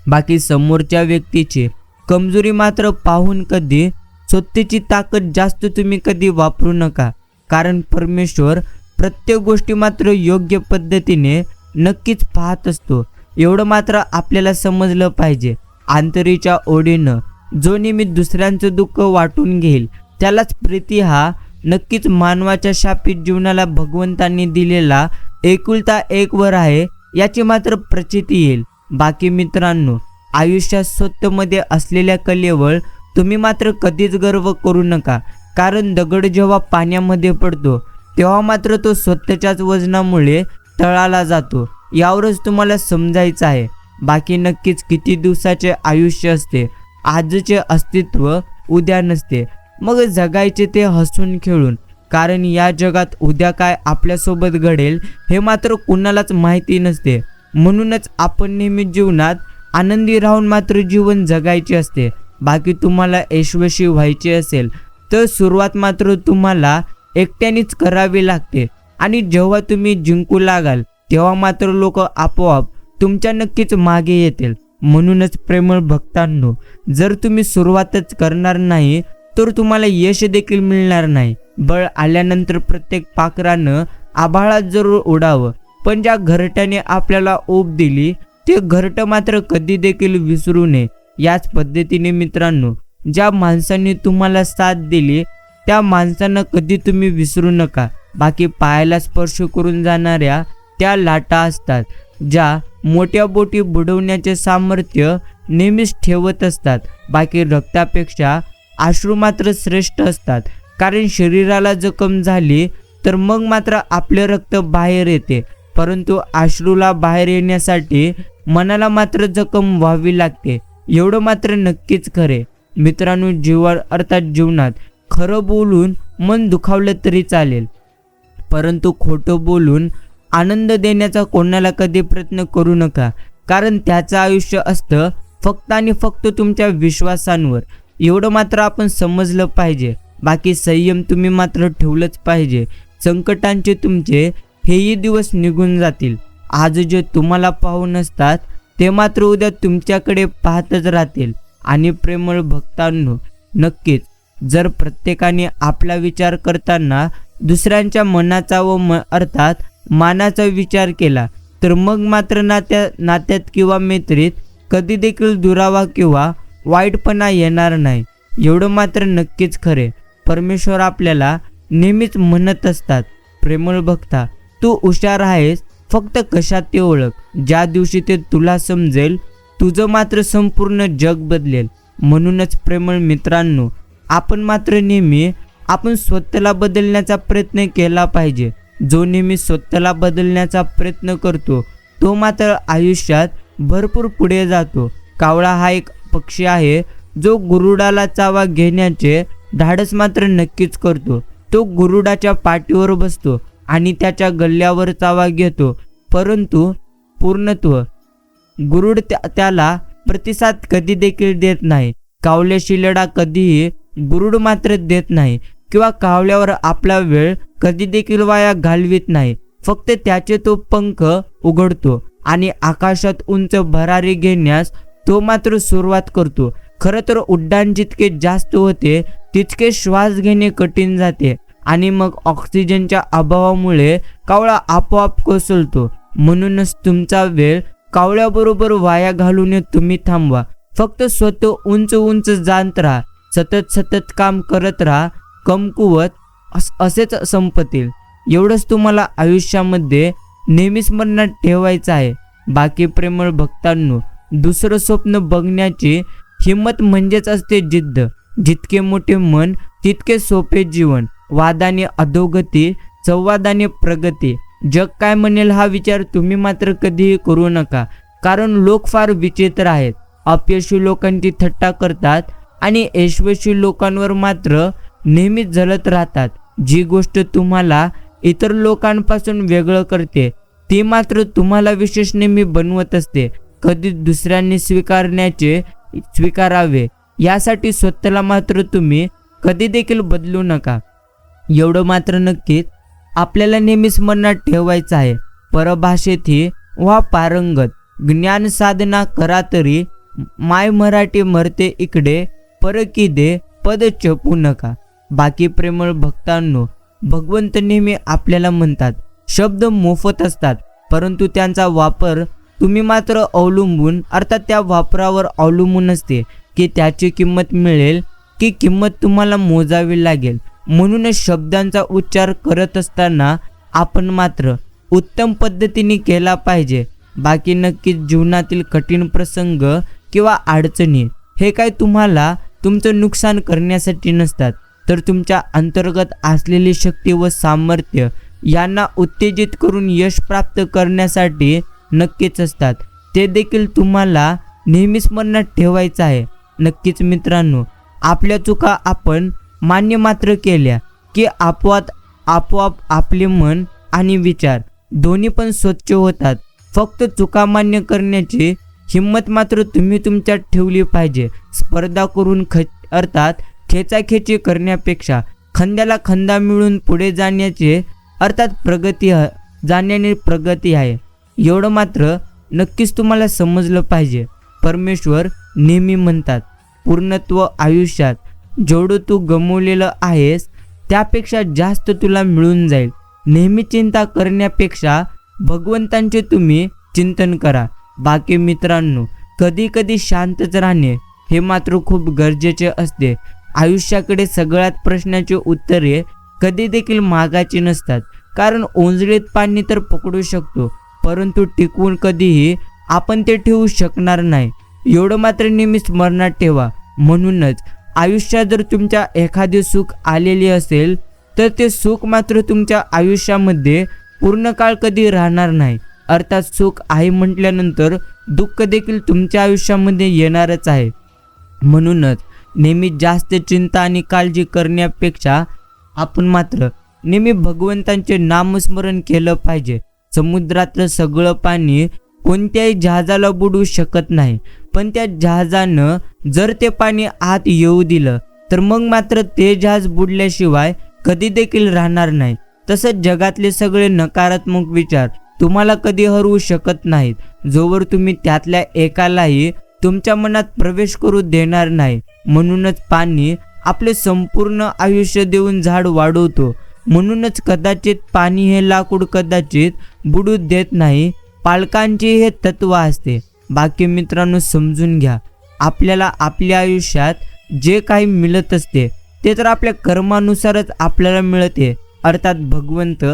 बाकी समोरच्या व्यक्तीची कमजोरी मात्र पाहून कधी स्वतःची ताकद जास्त तुम्ही कधी वापरू नका, कारण परमेश्वर प्रत्येक गोष्टी मात्र योग्य पद्धतीने नक्कीच पाहत असतो. एवढं मात्र आपल्याला समजलं पाहिजे. आंतरीच्या ओढीनं जो नेहमी दुसऱ्यांचं दुःख वाटून घेईल त्यालाच प्रीती हा नक्कीच मानवाच्या शापित जीवनाला भगवंतांनी दिलेला एकुलता एक वर आहे याची मात्र प्रचिती येईल. बाकी मित्रांनो, आयुष्यात स्वतःमध्ये असलेल्या कलेवर तुम्ही मात्र कधीच गर्व करू नका, कारण दगड जेव्हा पाण्यामध्ये पडतो तेव्हा मात्र तो स्वतःच्याच वजनामुळे तळाला जातो. यावरच तुम्हाला समजायचं आहे. बाकी नक्कीच किती दिवसाचे आयुष्य असते, आजचे अस्तित्व उद्या नसते. मग जगायचे ते हसून खेळून, कारण या जगात उद्या काय आपल्यासोबत घडेल हे मात्र कुणालाच माहिती नसते. म्हणूनच आपण नेहमी जीवनात आनंदी राहून मात्र जीवन जगायचे असते. बाकी तुम्हाला यशस्वी व्हायचे असेल तर सुरुवात मात्र तुम्हाला एकट्यानेच करावी लागते. आणि जेव्हा तुम्ही जिंकू लागाल तेव्हा मात्र लोक आपोआप तुमच्या नक्कीच मागे येतील. म्हणूनच प्रेमळ भक्तांनो, जर तुम्ही सुरुवातच करणार नाही तर तुम्हाला यश देखील मिळणार नाही. बळ आल्यानंतर प्रत्येक पाखरानं आभाळात जरूर उडावं, पण ज्या घरट्याने आपल्याला ओढ दिली ते घरटं मात्र कधी देखील विसरू नये. याच पद्धतीने मित्रांनो, ज्या माणसांनी तुम्हाला साथ दिली त्या माणसांना कधी तुम्ही विसरू नका. बाकी पायाला स्पर्श करून जाणाऱ्या त्या लाटा असतात ज्या मोठ्या बोटी बुडवण्याचे सामर्थ्य नेहमीच ठेवत असतात. बाकी रक्तापेक्षा अश्रू मात्र श्रेष्ठ असतात, कारण शरीराला जखम झाली तर मग मात्र आपले रक्त बाहेर येते, परंतु अश्रूला बाहेर येण्यासाठी मनाला मात्र जखम व्हावी लागते. एवढं मात्र नक्कीच खरे मित्रांनो. जीवनात खरं बोलून मन दुखावलं तरी चालेल, परंतु खोटं बोलून आनंद देण्याचा कोणाला कधी प्रयत्न करू नका, कारण त्याचं आयुष्य असतं फक्त आणि फक्त तुमच्या विश्वासांवर. एवढं मात्र आपण समजलं पाहिजे. बाकी संयम तुम्ही मात्र ठेवलंच पाहिजे. संकटांचे तुमचे हेही दिवस निघून जातील. आज जे तुम्हाला पाहून असतात ते मात्र उद्या तुमच्याकडे पाहतच राहतील. आणि प्रेमळ भक्तांनो, नक्कीच जर प्रत्येकाने आपला विचार करताना दुसऱ्यांच्या मनाचा व अर्थात मानाचा विचार केला तर मग मात्र नात्यात किंवा मैत्रीत कधी देखील दुरावा किंवा वाईटपणा येणार नाही. एवढं मात्र नक्कीच खरे. परमेश्वर आपल्याला नेहमीच म्हणत असतात, प्रेमळ भक्ता, तू हुशार आहेस, फक्त कशात ते ओळख. ज्या दिवशी ते तुला समजेल तुझं मात्र संपूर्ण जग बदलेल. म्हणूनच प्रेमळ मित्रांनो, आपण मात्र नेहमी आपण स्वतःला बदलण्याचा प्रयत्न केला पाहिजे. जो नेहमी स्वतःला बदलण्याचा प्रयत्न करतो तो मात्र आयुष्यात भरपूर पुढे जातो. कावळा हा एक पक्षी आहे जो गुरुडाला चावा घेण्याचे धाडस मात्र नक्कीच करतो. तो गुरुडाच्या पाठीवर बसतो आणि त्याच्या गल्ल्यावर चावा घेतो, परंतु पूर्णत्व गुरुड त्याला प्रतिसाद कधी देखील देत नाही. कावल्याशी लढा कधीही गुरुड मात्र देत नाही किंवा कावल्यावर आपला वेळ कधी देखील वाया घालवित नाही. फक्त त्याचे तो पंख उघडतो आणि आकाशात उंच भरारी घेण्यास तो मात्र सुरुवात करतो. खरं तर उड्डाण जितके जास्त होते तितके श्वास घेणे कठीण जाते आणि मग ऑक्सिजनच्या अभावामुळे कावळा आपोआप कोसळतो. म्हणूनच तुमचा वेळ कावळ्याबरोबर वाया घालून तुम्ही थांबवा. फक्त स्वतः उंच उंच जात राहा, सतत काम करत राहा. कमकुवत असेच संपतील. एवढंच तुम्हाला आयुष्यामध्ये नेहमीच मनात ठेवायचं आहे. बाकी प्रेमळ भक्तांनो, दुसरं स्वप्न बघण्याची हिंमत म्हणजेच असते जिद्द. जितके मोठे मन तितके सोपे जीवन. वादाने अधोगती, संवादाने प्रगती. जग काय म्हणेल हा विचार तुम्ही मात्र कधीही करू नका, कारण लोक फार विचित्र आहेत. अपयशी लोकांची थट्टा करतात आणि यशस्वी लोकांवर मात्र नेहमी जळत राहतात. जी गोष्ट तुम्हाला इतर लोकांपासून वेगळं करते ती मात्र तुम्हाला विशेष नेहमी बनवत असते. कधी दुसऱ्यांनी स्वीकारावे यासाठी स्वतःला मात्र तुम्ही कधी देखील बदलू नका. एवढं मात्र नक्कीच आपल्याला नेहमी स्मरणात ठेवायचं आहे. परभाषेतही व्हा पारंगत, ज्ञान साधना करा तरी, माय मराठी मरते इकडे, परकी दे पद चपू नका. बाकी प्रेमळ भक्तांनो, भगवंत नेहमी आपल्याला म्हणतात शब्द मोफत असतात, परंतु त्यांचा वापर तुम्ही मात्र अवलंबून अर्थात त्या वापरावर अवलंबून असते की त्याची किंमत मिळेल की किंमत तुम्हाला मोजावी लागेल. म्हणूनच शब्दांचा उच्चार करत असताना आपण मात्र उत्तम पद्धतीने केला पाहिजे. बाकी नक्कीच जीवनातील कठीण प्रसंग किंवा अडचणी हे काय तुम्हाला तुमचं नुकसान करण्यासाठी नसतात, तर तुमच्या अंतर्गत असलेली शक्ती व सामर्थ्य यांना उत्तेजित करून यश प्राप्त करण्यासाठी नक्कीच असतात. ते देखील तुम्हाला नेहमी स्मरणात ठेवायचं आहे. नक्कीच मित्रांनो, आपल्या चुका आपण मान्य मात्र केल्या की आपोआप आपले मन आणि विचार दोन्ही पण स्वच्छ होतात. फक्त चुका मान्य करण्याची हिंमत मात्र तुम्ही तुमच्यात ठेवली पाहिजे. स्पर्धा करून अर्थात खेचाखेची करण्यापेक्षा खांद्याला खांदा मिळून पुढे जाण्याने प्रगती आहे. एवढं मात्र नक्कीच तुम्हाला समजलं पाहिजे. परमेश्वर नेहमी म्हणतात पूर्णत्व आयुष्यात जेवढं तू गमावलेलं आहेस त्यापेक्षा जास्त तुला मिळून जाईल. नेहमी चिंता करण्यापेक्षा भगवंतांचे तुम्ही चिंतन करा. बाकी मित्रांनो, कधी कधी शांतच राहणे हे मात्र खूप गरजेचे असते. आयुष्याकडे सगळ्यात प्रश्नाची उत्तरे कधी देखील मागायची नसतात, कारण ओंजळीत पाणी तर पकडू शकतो, परंतु टिकवून कधीही आपण ते ठेवू शकणार नाही. एवढं मात्र नेहमी स्मरणात ठेवा. म्हणूनच आयुष्यात जर तुमच्या एखादे सुख आलेले असेल तर ते सुख मात्र तुमच्या आयुष्यामध्ये पूर्ण काळ कधी राहणार नाही. अर्थात सुख आहे म्हटल्यानंतर दुःख देखील तुमच्या आयुष्यामध्ये येणारच आहे. म्हणूनच नेहमी जास्त चिंता आणि काळजी करण्यापेक्षा आपण मात्र नेहमी भगवंतांचे नामस्मरण केलं पाहिजे. समुद्रातलं सगळं पाणी कोणत्याही जहाजाला बुडवू शकत नाही, पण त्या जहाजानं जर ते पाणी आत येऊ दिलं तर मग मात्र ते जहाज बुडल्याशिवाय कधी देखील राहणार नाही. तसंच जगातले सगळे नकारात्मक विचार तुम्हाला कधी हरवू शकत नाहीत, जोवर तुम्ही त्यातल्या एकालाही तुमच्या मनात प्रवेश करू देणार नाही. म्हणूनच पाणी आपले संपूर्ण आयुष्य देऊन झाड वाढवतो. म्हणूनच कदाचित पाणी हे लाकूड कदाचित बुडू देत नाही. पालकांचे हे तत्व असते. बाकी मित्रांनो, समजून घ्या, आपल्याला आपल्या आयुष्यात जे काही मिळत असते ते तर आपल्या कर्मानुसारच आपल्याला मिळते. अर्थात भगवंत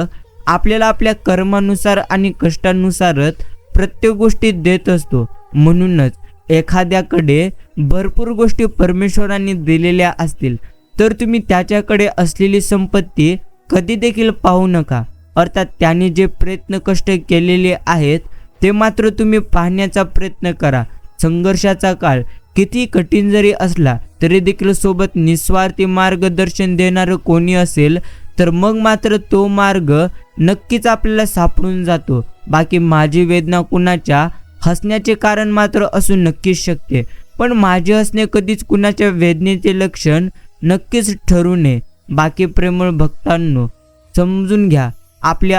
आपल्याला आपल्या कर्मानुसार आणि कष्टानुसारच प्रत्येक गोष्टी देत असतो. म्हणूनच एखाद्याकडे भरपूर गोष्टी परमेश्वरांनी दिलेल्या असतील तर तुम्ही त्याच्याकडे असलेली संपत्ती कधी देखील पाहू नका. अर्थात त्याने जे प्रयत्न कष्ट केलेले आहेत ते मात्र तुम्ही पाहण्याचा प्रयत्न करा. संघर्षाचा काळ किती कठीण जरी असला तरी देखील सोबत निस्वार्थी मार्गदर्शन देणारं कोणी असेल तर मग मात्र तो मार्ग नक्कीच आपल्याला सापडून जातो. बाकी माझी वेदना कुणाच्या हसण्याचे कारण मात्र असू नक्कीच शकते, पण माझे हसणे कधीच कुणाच्या वेदनेचे लक्षण नक्कीच ठरू नये. बाकी प्रेमळ भक्तांनो, समजून घ्या,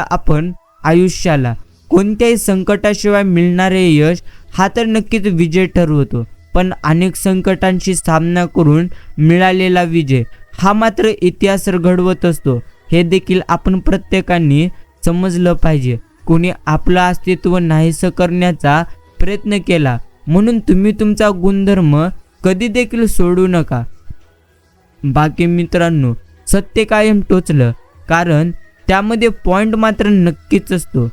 आपण आयुष्याला कोणत्याही संकटाशिवाय मिळणारे यश हा तर नक्कीच विजय ठरवतो, पण अनेक संकटांशी सामना करून मिळालेला विजय हा मात्र इतिहास घडवत असतो. हे देखील आपण प्रत्येकाने समजलं पाहिजे. कोणी आपलं अस्तित्व नाहीसं करण्याचा प्रयत्न केला म्हणून तुम्ही तुमचा गुणधर्म कधी देखील सोडू नका. बाकी मित्रांनो, सत्य कायम टोचलं, कारण त्यामध्ये पॉइंट मात्र नक्कीच असतो.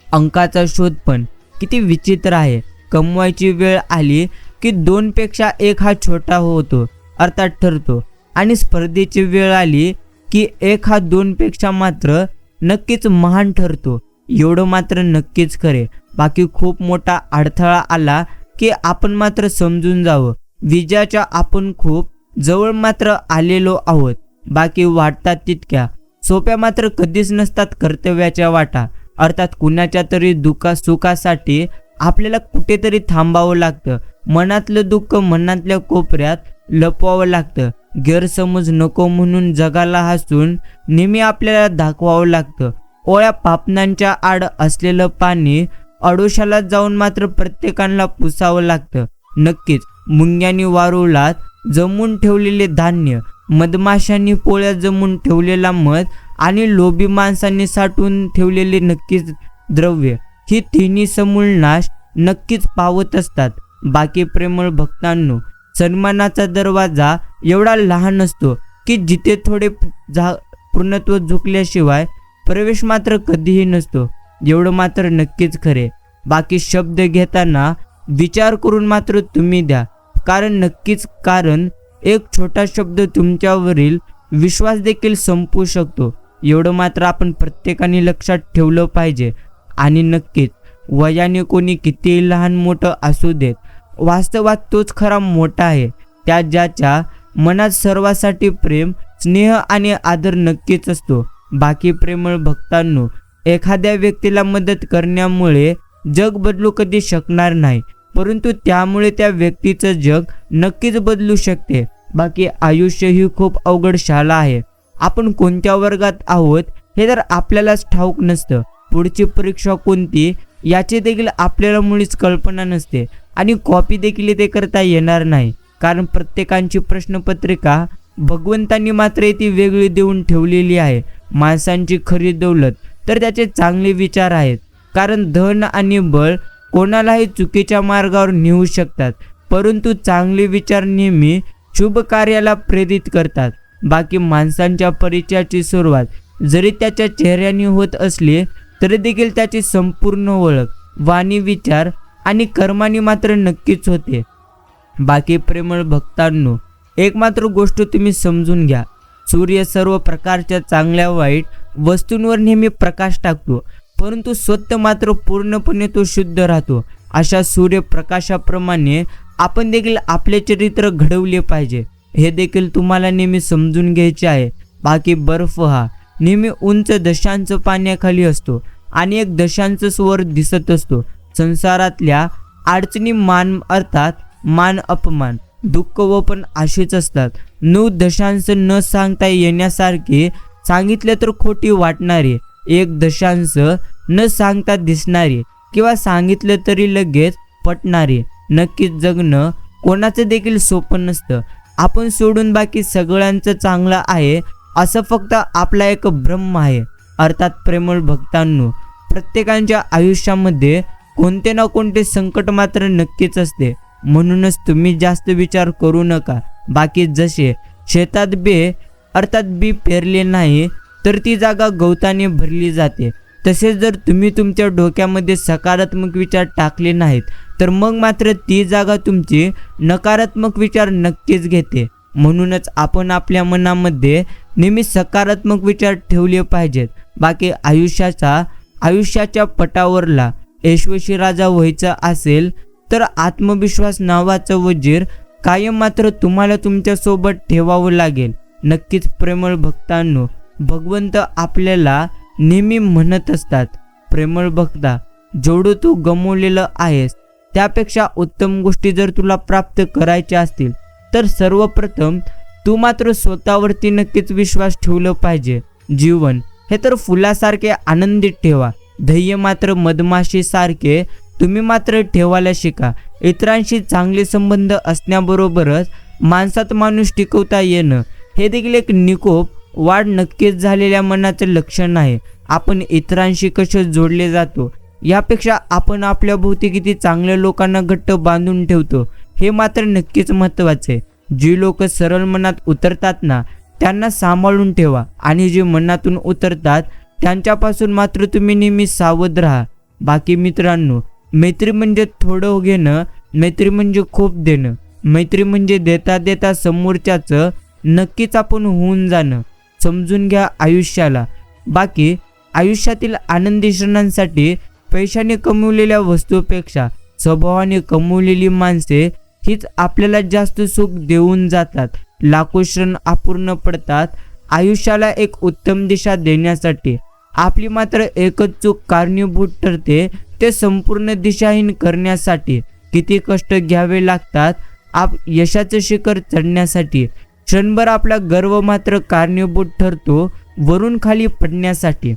अंकाचा शोध पण किती विचित्र आहे. कमवायची वेळ आली की 2 पेक्षा 1 हा छोटा होतो अर्थात ठरतो, आणि स्पर्धेची वेळ आली की 1 हा 2 पेक्षा मात्र नक्कीच महान ठरतो. एवढं मात्र नक्कीच खरे. बाकी खूप मोठा अडथळा आला की आपण मात्र समजून जावं, विजयाच्या आपण खूप जवळ मात्र आलेलो आहोत. बाकी वाटतात तितक्या सोप्या मात्र कधीच नसतात कर्तव्याच्या वाटा. अर्थात कुणाच्या तरी सुखासाठी आपल्याला कुठेतरी थांबावं लागतं. मनातलं दुःख मनातल्या कोपऱ्यात लपवावं लागतं. गैरसमज नको म्हणून जगाला हसून नेहमी आपल्याला दाखवावं लागतं. ओळ्या पापणांच्या आड असलेलं पाणी अडोशाला जाऊन मात्र प्रत्येकाला पुसावं लागतं. नक्कीच मुंग्यांनी वारुळात जमून ठेवलेले धान्य, मधमाशांनी पोळ्यात जमून ठेवलेला मध आणि लोभी माणसांनी साठवून ठेवलेले नक्कीच द्रव्य, ही तिन्ही समूळ नाश नक्कीच पावत असतात. बाकी प्रेमळ भक्तांनो, सन्मानाचा दरवाजा एवढा लहान असतो की जिथे थोडे पूर्णत्व झुकल्याशिवाय प्रवेश मात्र कधीही नसतो. एवढं मात्र नक्कीच खरे. बाकी शब्द घेताना विचार करून मात्र तुम्ही द्या. कारण एक छोटा शब्द तुमच्यावरील विश्वास देखील संपवू शकतो. एवढं मात्र आपण प्रत्येकाने लक्षात ठेवलं पाहिजे. आणि नक्कीच वयाने कोणी कितीही लहान मोठं असू देत, वास्तवात तोच खरा मोठा आहे. ज्याच्या मनात सर्वासाठी प्रेम, स्नेह आणि आदर नक्कीच असतो. बाकी प्रेमळ भक्तांनो, एखाद्या व्यक्तीला मदत करण्यामुळे जग बदलू कधी शकणार नाही, परंतु त्यामुळे त्या व्यक्तीचं जग नक्कीच बदलू शकते. बाकी आयुष्य ही खूप अवघड शाळा आहे. आपण कोणत्या वर्गात आहोत हे तर आपल्यालाच ठाऊक नसतं. पुढची परीक्षा कोणती याची देखील आपल्याला मुळीच कल्पना नसते आणि कॉपी देखील ते करता येणार नाही. कारण प्रत्येकाची प्रश्नपत्रिका भगवंतांनी मात्र ती वेगळी देऊन ठेवलेली आहे. माणसांची खरी दौलत तर त्याचे चांगले विचार आहेत. कारण धन आणि बळ कोणालाही चुकीच्या मार्गावर नेऊ शकतात, परंतु चांगले विचार नेहमी शुभ कार्याला प्रेरित करतात. बाकी माणसांच्या परिचयाची सुरुवात जरी त्याच्या चेहऱ्याने होत असली तरी देखील त्याची संपूर्ण ओळख वाणी, विचार आणि कर्माने मात्र नक्कीच होते. बाकी प्रेमळ भक्तांनो, एक मात्र गोष्ट तुम्ही समजून घ्या. सूर्य सर्व प्रकारच्या चांगल्या वाईट वस्तूंवर नेहमी प्रकाश टाकतो, परंतु स्वतः मात्र पूर्णपणे तो शुद्ध राहतो. अशा सूर्यप्रकाशाप्रमाणे आपण देखील आपले चरित्र घडवले पाहिजे, हे देखील तुम्हाला नेहमी समजून घ्यायचे आहे. बाकी बर्फ हा नेहमी उंच दशांश पाण्याखाली असतो आणि एक दशांश वर दिसत असतो. संसारातल्या अडचणी मान अपमान, दुःख व पण अशीच असतात. 9 दशांश न सांगता येण्यासारखे सांगितले तर खोटी वाटणारे, 1 दशांश न सांगता दिसणारे किंवा सांगितलं तरी लगेच पटणारे. नक्कीच जगणं कोणाचं देखील सोपं नसतं. आपण सोडून बाकी सगळ्यांचं चांगलं आहे असं फक्त आपला एक भ्रम आहे. अर्थात प्रेमळ भक्तांनो, प्रत्येकाच्या आयुष्यामध्ये कोणते ना कोणते संकट मात्र नक्कीच असते. म्हणूनच तुम्ही जास्त विचार करू नका. बाकी जसे शेतात बी पेरले नाही तर ती जागा गवताने भरली जाते, तसेच जर तुम्ही तुमच्या डोक्यामध्ये सकारात्मक विचार टाकले नाहीत तर मग मात्र ती जागा तुमची नकारात्मक विचार नक्कीच घेते. म्हणूनच आपण आपल्या मनामध्ये नेहमी सकारात्मक विचार ठेवले पाहिजेत. बाकी आयुष्याच्या पटावरला यशस्वी राजा व्हायचा असेल तर आत्मविश्वास नावाचं वजीर कायम मात्र तुम्हाला तुमच्या सोबत ठेवावं लागेल. नक्कीच प्रेमळ भक्तांनो, भगवंत आपल्याला नेहमी म्हणत असतात, प्रेमळ भक्ता, जेवढं तू गमावलेलं आहेस त्यापेक्षा उत्तम गोष्टी जर तुला प्राप्त करायच्या असतील तर सर्वप्रथम तू मात्र स्वतःवरती नक्कीच विश्वास ठेवलं पाहिजे. जीवन हे तर फुलासारखे आनंदित ठेवा, ध्येय मात्र मधमाशीसारखे तुम्ही मात्र ठेवायला शिका. इतरांशी चांगले संबंध असण्याबरोबरच माणसात माणूस टिकवता येणं हे देखील एक निकोप वाढ नक्कीच झालेल्या मनाचं लक्षण आहे. आपण इतरांशी कसे जोडले जातो यापेक्षा आपण आपल्या भोवती किती चांगल्या लोकांना घट्ट बांधून ठेवतो हे मात्र नक्कीच महत्त्वाचे. जी लोक सरळ मनात उतरतात ना त्यांना सांभाळून ठेवा आणि जे मनातून उतरतात त्यांच्यापासून मात्र तुम्ही नेहमी सावध राहा. बाकी मित्रांनो, मैत्री म्हणजे थोडं घेणं, मैत्री म्हणजे खूप देणं, मैत्री म्हणजे देता देता समोरच्याचं नक्कीच आपण होऊन जाणं. समजून घ्या आयुष्याला. बाकी आयुष्यातील आनंदी क्षणांसाठी पैशाने कमवलेल्या वस्तूपेक्षा स्वभावाने कमवलेली माणसे हीच आपल्याला जास्त सुख देऊन जातात. लाखो क्षण अपूर्ण पडतात आयुष्याला एक उत्तम दिशा देण्यासाठी. आपली मात्र एकच चूक कारणीभूत ठरते, ते संपूर्ण दिशाहीन करण्यासाठी. किती कष्ट घ्यावे लागतात यशाचं शिखर चढण्यासाठी. क्षणभर आपला गर्व मात्र कारणीभूत ठरतो वरून खाली पडण्यासाठी.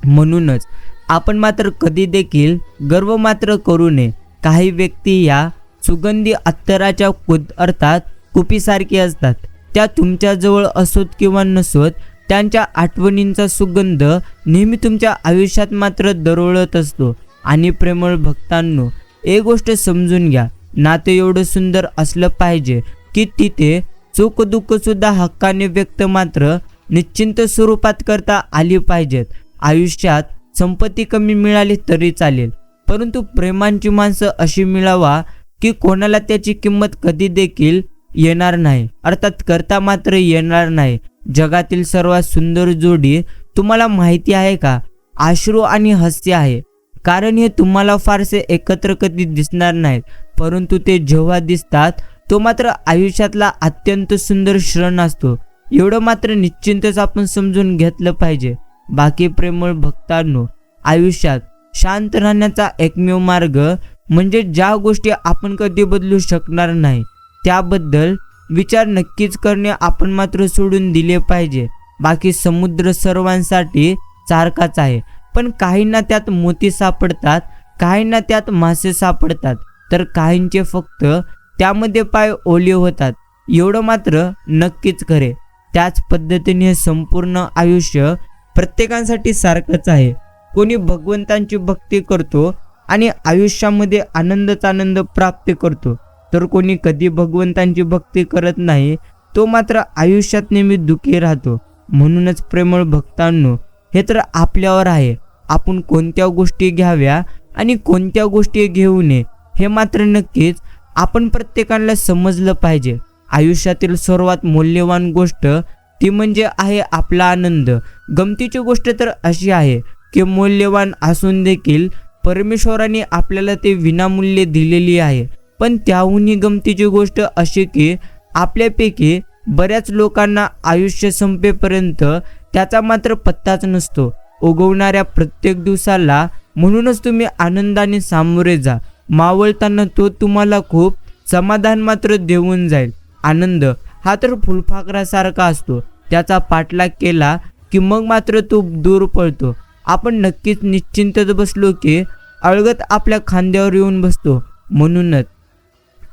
म्हणूनच आपण मात्र कधी देखील गर्व मात्र करू नये. काही व्यक्ती या सुगंधी अत्तराच्या अर्थात कुपीसारखी असतात. त्या तुमच्याजवळ असोत किंवा नसोत, त्यांच्या आठवणींचा सुगंध नेहमी तुमच्या आयुष्यात मात्र दरवळत असतो. आणि प्रेमळ भक्तांनो, एक गोष्ट समजून घ्या, नातं एवढं सुंदर असलं पाहिजे की तिथे सुख दुःख सुद्धा हक्काने व्यक्त मात्र निश्चिंत स्वरूपात करता आली पाहिजेत. आयुष्यात संपत्ती कमी मिळाली तरी चालेल, परंतु प्रेमांची माणसं अशी मिळावा की कोणाला त्याची किंमत कधी देखील येणार नाही, अर्थात करता मात्र येणार नाही. जगातील सर्वात सुंदर जोडी तुम्हाला माहिती आहे का? अश्रू आणि हास्य आहे. कारण हे तुम्हाला फारसे एकत्र कधी दिसणार नाहीत, परंतु ते जेव्हा दिसतात तो मात्र आयुष्यातला अत्यंत सुंदर क्षण असतो. एवढं मात्र निश्चिंतच आपण समजून घेतलं पाहिजे. बाकी प्रेमळ भक्तांनो, आयुष्यात शांत राहण्याचा एकमेव मार्ग म्हणजे ज्या गोष्टी आपण कधी बदलू शकणार नाही त्याबद्दल विचार नक्कीच करणे आपण मात्र सोडून दिले पाहिजे. बाकी समुद्र सर्वांसाठी सारखाच आहे, पण काहींना त्यात मोती सापडतात, काहींना त्यात मासे सापडतात, तर काहींचे फक्त त्यामध्ये पाय ओले होतात. एवढं मात्र नक्कीच खरे. त्याच पद्धतीने संपूर्ण आयुष्य प्रत्येकासाठी सारखंच आहे. कोणी भगवंतांची भक्ती करतो आणि आयुष्यामध्ये आनंदच आनंद प्राप्त करतो, तर कोणी कधी भगवंतांची भक्ती करत नाही, तो मात्र आयुष्यात नेहमी दुःखी राहतो. म्हणूनच प्रेमळ भक्तांनो, हे तर आपल्यावर आहे, आपण कोणत्या गोष्टी घ्याव्या आणि कोणत्या गोष्टी घेऊ नये हे मात्र नक्कीच आपण प्रत्येकाला समजलं पाहिजे. आयुष्यातील सर्वात मौल्यवान गोष्ट ती म्हणजे आहे आपला आनंद. गमतीची गोष्ट तर अशी आहे की मौल्यवान असून देखील परमेश्वराने आपल्याला ते विनामूल्य दिलेली आहे. पण त्याहूनही गमतीची गोष्ट अशी की आपल्यापैकी बऱ्याच लोकांना आयुष्य संपेपर्यंत त्याचा मात्र पत्ताच नसतो. उगवणाऱ्या प्रत्येक दिवसाला म्हणूनच तुम्ही आनंदाने सामोरे जा. मावळताना तो तुम्हाला खूप समाधान मात्र देऊन जाईल. आनंद हा तर फुलपाखरासारखा असतो, त्याचा पाठलाग केला की मग मात्र तो दूर पळतो. आपण नक्कीच निश्चिंतच बसलो की अलगद आपल्या खांद्यावर येऊन बसतो. म्हणूनच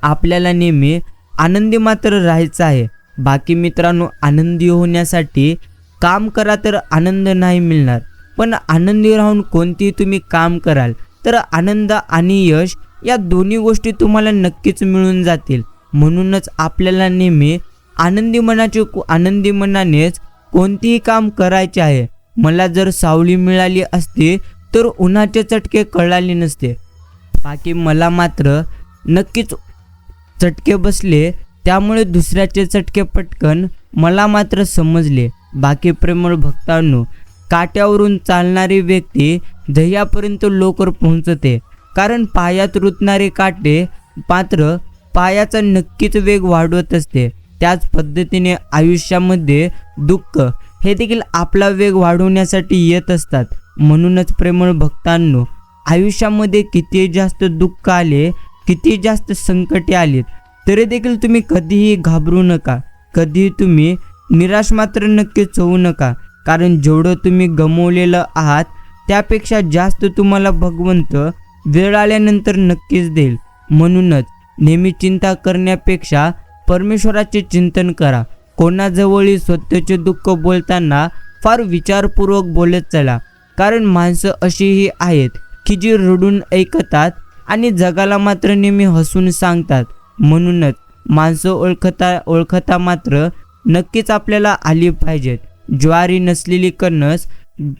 आपल्याला नेहमी आनंदी मात्र राहायचं आहे. बाकी मित्रांनो, आनंदी होण्यासाठी काम करा तर आनंद नाही मिळणार, पण आनंदी राहून कोणतेही तुम्ही काम कराल तर आनंद आणि यश या दोन्ही गोष्टी तुम्हाला नक्कीच मिळून जातील. म्हणूनच आपल्याला नेहमी आनंदी मनानेच कोणतेही काम करायचे आहे. मला जर सावली मिळाली असती तर उन्हाचे चटके कळाले नसते. बाकी मला मात्र नक्कीच चटके बसले, त्यामुळे दुसऱ्याचे चटके पटकन मला मात्र समजले. बाकी प्रेमळ भक्तांनो, काट्यावरून चालणारी व्यक्ती ध्येयापर्यंत लवकर पोहोचते, कारण पायात रुतणारे काटे मात्र पायाचा नक्कीच वेग वाढवत असते. त्याच पद्धतीने आयुष्यामध्ये दुःख हे देखील आपला वेग वाढवण्यासाठी येत असतात. म्हणूनच प्रेमळ भक्तांनो, आयुष्यामध्ये किती जास्त दुःख आले, किती जास्त संकटे आलीत, तरी देखील तुम्ही कधीही घाबरू नका, कधीही तुम्ही निराश मात्र नक्कीच होऊ नका. कारण जेवढं तुम्ही गमावलेलं आहात त्यापेक्षा जास्त तुम्हाला भगवंत वेळ आल्यानंतर नक्कीच देईल. म्हणूनच नेहमी चिंता करण्यापेक्षा परमेश्वराचे चिंतन करा. कोणाजवळही स्वतःचे दुःख बोलताना फार विचारपूर्वक बोलत चला, कारण माणसं अशीही आहेत की जी रडून ऐकतात आणि जगाला मात्र नेहमी हसून सांगतात. म्हणूनच माणसं ओळखता मात्र नक्कीच आपल्याला आली पाहिजेत. ज्वारी नसलेली कणस,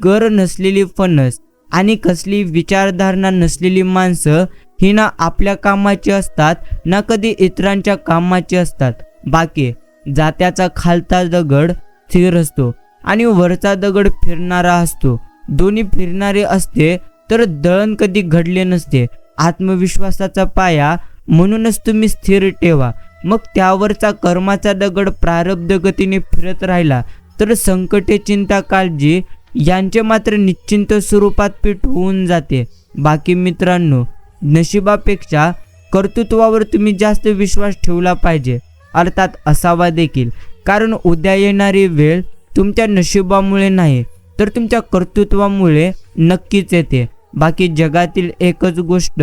गर नसलेली फणस आणि कसली विचारधारणा नसलेली माणसं ही ना आपल्या कामाची असतात ना कधी इतरांच्या कामाची असतात. बाकी जात्याचा खालचा दगड स्थिर असतो आणि वरचा दगड फिरणारा असतो. दोन्ही फिरणारे असते तर दळण कधी घडले नसते. आत्मविश्वासाचा पाया म्हणूनच तुम्ही स्थिर ठेवा. मग त्यावरचा कर्माचा दगड प्रारब्ध गतीने फिरत राहिला तर संकटे, चिंता, काळजी यांचे मात्र निश्चिंत स्वरूपात पीठ होऊन जाते. बाकी मित्रांनो, नशिबापेक्षा कर्तृत्वावर तुम्ही जास्त विश्वास ठेवला पाहिजे, अर्थात असावा देखील. कारण उद्या येणारी वेळ तुमच्या नशिबामुळे नाही तर तुमच्या कर्तृत्वामुळे नक्कीच येते. बाकी जगातील एकच गोष्ट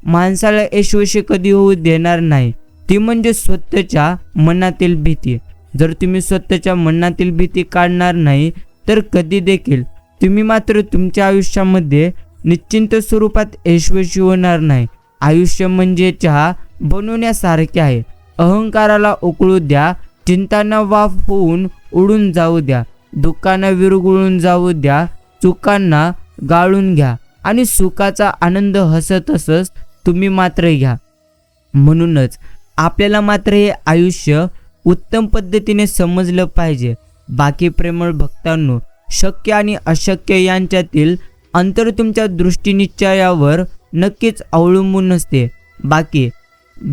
माणसाला यशस्वी कधी होऊ देणार नाही, ती म्हणजे स्वतःच्या मनातील भीती. जर तुम्ही स्वतःच्या मनातील भीती काढणार नाही तर कधी देखील तुम्ही मात्र तुमच्या आयुष्यामध्ये निश्चिंत स्वरूपात यशस्वी होणार नाही. आयुष्य म्हणजे चहा बनवण्यासारखे आहे. अहंकाराला उकळू द्या, चिंतांना वाफ होऊन उडून जाऊ द्या, दुःखांना विरघळून जाऊ द्या, चुकांना गाळून घ्या आणि सुखाचा आनंद हसत हसत तुम्ही मात्र घ्या. म्हणूनच आपल्याला मात्र हे आयुष्य उत्तम पद्धतीने समजलं पाहिजे. बाकी प्रेमळ भक्तांनो, शक्य आणि अशक्य यांच्यातील अंतर तुमच्या दृष्टीनिश्चयावर नक्कीच अवलंबून असते. बाकी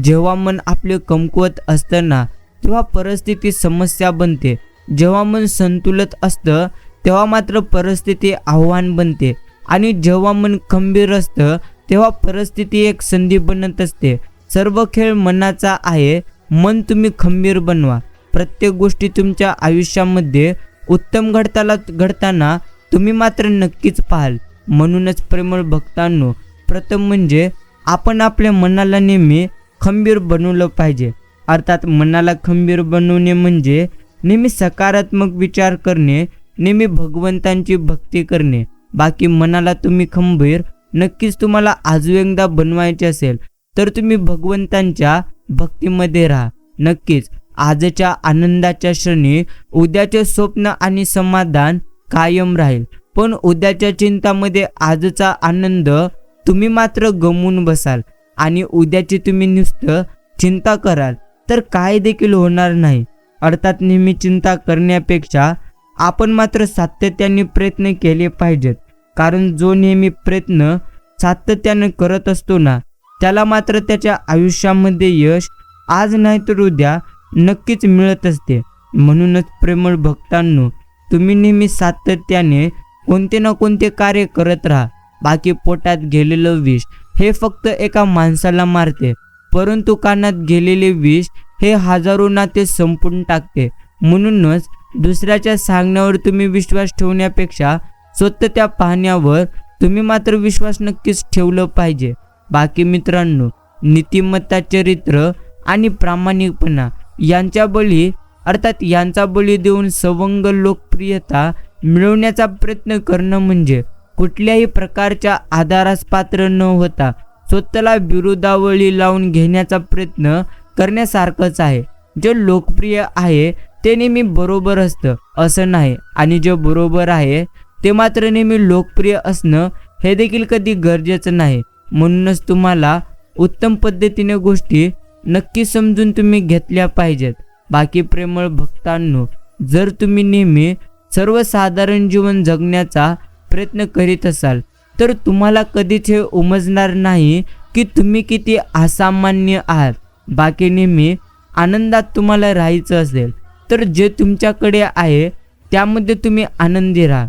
जेव्हा मन आपले कमकुवत असतं ना, तेव्हा परिस्थिती समस्या बनते. जेव्हा मन संतुलित असतं तेव्हा मात्र परिस्थिती आव्हान बनते. आणि जेव्हा मन खंबीर असतं तेव्हा परिस्थिती एक संधी बनत असते. सर्व खेळ मनाचा आहे. मन तुम्ही खंबीर बनवा. प्रत्येक गोष्टी तुमच्या आयुष्यामध्ये उत्तम घडताना तुम्ही मात्र नक्कीच पाहाल. म्हणूनच प्रेमळ भक्तांनो, प्रथम म्हणजे आपण आपल्या मनाला नेहमी खंबीर बनवलं पाहिजे. अर्थात मनाला खंबीर बनवणे म्हणजे नेहमी सकारात्मक विचार करणे, नेहमी भगवंतांची भक्ती करणे. बाकी मनाला तुम्ही खंबीर नक्कीच तुम्हाला अजून एकदा बनवायचे असेल तर तुम्ही भगवंतांच्या भक्तीमध्ये राहा. नक्कीच आजच्या आनंदाच्या क्षणी उद्याचे स्वप्न आणि समाधान कायम राहील. पण उद्याच्या चिंतामध्ये आजचा आनंद तुम्ही मात्र गमवून बसाल आणि उद्याची तुम्ही नुसतं चिंता कराल तर काय देखील होणार नाही. अर्थात नेहमी चिंता करण्यापेक्षा आपण मात्र सातत्याने प्रयत्न केले पाहिजेत. कारण जो नेहमी प्रयत्न सातत्याने करत असतो ना, त्याला मात्र त्याच्या आयुष्यामध्ये यश आज नाही तर उद्या नक्कीच मिळत असते. म्हणूनच प्रेमळ भक्तांनो, तुम्ही नेहमी सातत्याने कोणते ना कोणते कार्य करत राहा. बाकी पोटात गेलेलं विष हे फक्त एका माणसाला मारते, परंतु कानात गेलेले विष हे हजारो नाते संपून टाकते. म्हणूनच दुसऱ्याच्या सांगण्यावर तुम्ही विश्वास ठेवण्यापेक्षा स्वतः त्या पाहण्यावर तुम्ही मात्र विश्वास नक्कीच ठेवलं पाहिजे. बाकी मित्रांनो, नीतिमत्ता, चरित्र आणि प्रामाणिकपणा यांचा बळी देऊन सवंग लोकप्रियता मिळवण्याचा प्रयत्न करणं म्हणजे कुठल्याही प्रकारच्या आधारास पात्र न होता स्वतःला विरोधावळी लावून घेण्याचा प्रयत्न करण्यासारखंच आहे. जे लोकप्रिय आहे ते नेहमी बरोबर असतं असं नाही, आणि जे बरोबर आहे ते मात्र नेहमी लोकप्रिय असणं हे देखील कधी गरजेचं नाही. म्हणूनच तुम्हाला उत्तम पद्धतीने गोष्टी नक्की समजून तुम्ही घेतल्या पाहिजेत. बाकी प्रेमळ भक्तांनो, जर तुम्ही नेहमी सर्वसाधारण जीवन जगण्याचा प्रयत्न करीत असाल तर तुम्हाला कधीच हे उमजणार नाही की तुम्ही किती असामान्य आहात. बाकी नेहमी आनंदात तुम्हाला राहायचं असेल तर जे तुमच्याकडे आहे त्यामध्ये तुम्ही आनंदी राहा.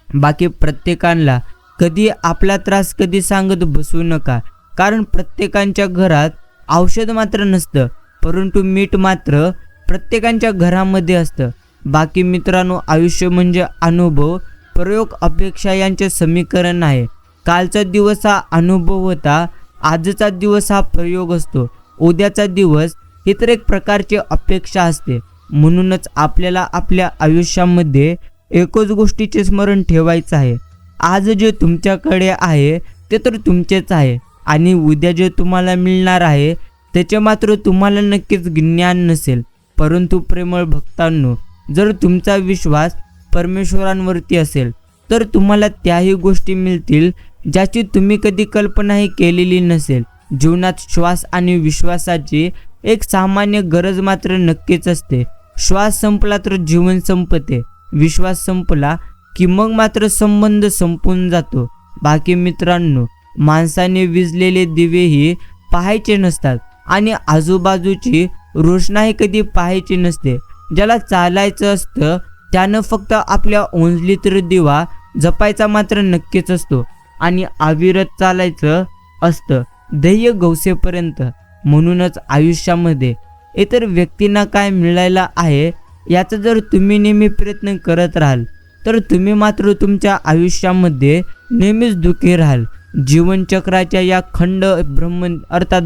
बाकी प्रत्येकाला कधी आपला त्रास कधी सांगत बसू नका, कारण प्रत्येकाच्या घरात औषध मात्र नसतं, परंतु मीठ मात्र प्रत्येकाच्या घरामध्ये असतं. बाकी मित्रांनो, आयुष्य म्हणजे अनुभव, प्रयोग, अपेक्षा यांचे समीकरण आहे. कालचा दिवस हा अनुभव होता, आजचा दिवस हा प्रयोग असतो, उद्याचा दिवस ही तर एक प्रकारची अपेक्षा असते. म्हणूनच आपल्याला आपल्या आयुष्यामध्ये एकच गोष्टीचे स्मरण ठेवायचं आहे. आज जे तुमच्याकडे आहे ते तर तुमचेच आहे, आणि उद्या जे तुम्हाला मिळणार आहे त्याचे मात्र तुम्हाला नक्कीच ज्ञान नसेल. परंतु प्रेमळ भक्तांनो, जर तुमचा विश्वास परमेश्वरांवरती असेल तर तुम्हाला त्याही गोष्टी मिळतील ज्याची तुम्ही कधी कल्पनाही केलेली नसेल. जीवनात श्वास आणि विश्वासाची एक सामान्य गरज मात्र नक्कीच असते. श्वास संपला तर जीवन संपते, विश्वास संपला की मग मात्र संबंध संपून जातो. बाकी मित्रांनो, माणसाने विझलेले दिवेही पाहायचे नसतात आणि आजूबाजूची रोषणाई कधी पाहायची नसते. ज्याला चालायचं असतं त्यानं फक्त आपल्या ओंजलीत दिवा जपायचा मात्र नक्कीच असतो आणि अविरत चालायचं असतं ध्येय गवसेपर्यंत. म्हणूनच आयुष्यामध्ये इतर व्यक्तींना काय मिळायला आहे याचा जर तुम्ही नेहमी प्रयत्न करत राहाल तर तुम्ही मात्र तुमच्या आयुष्यामध्ये नेहमीच दुःखी राहाल. जीवनचक्राच्या या खंड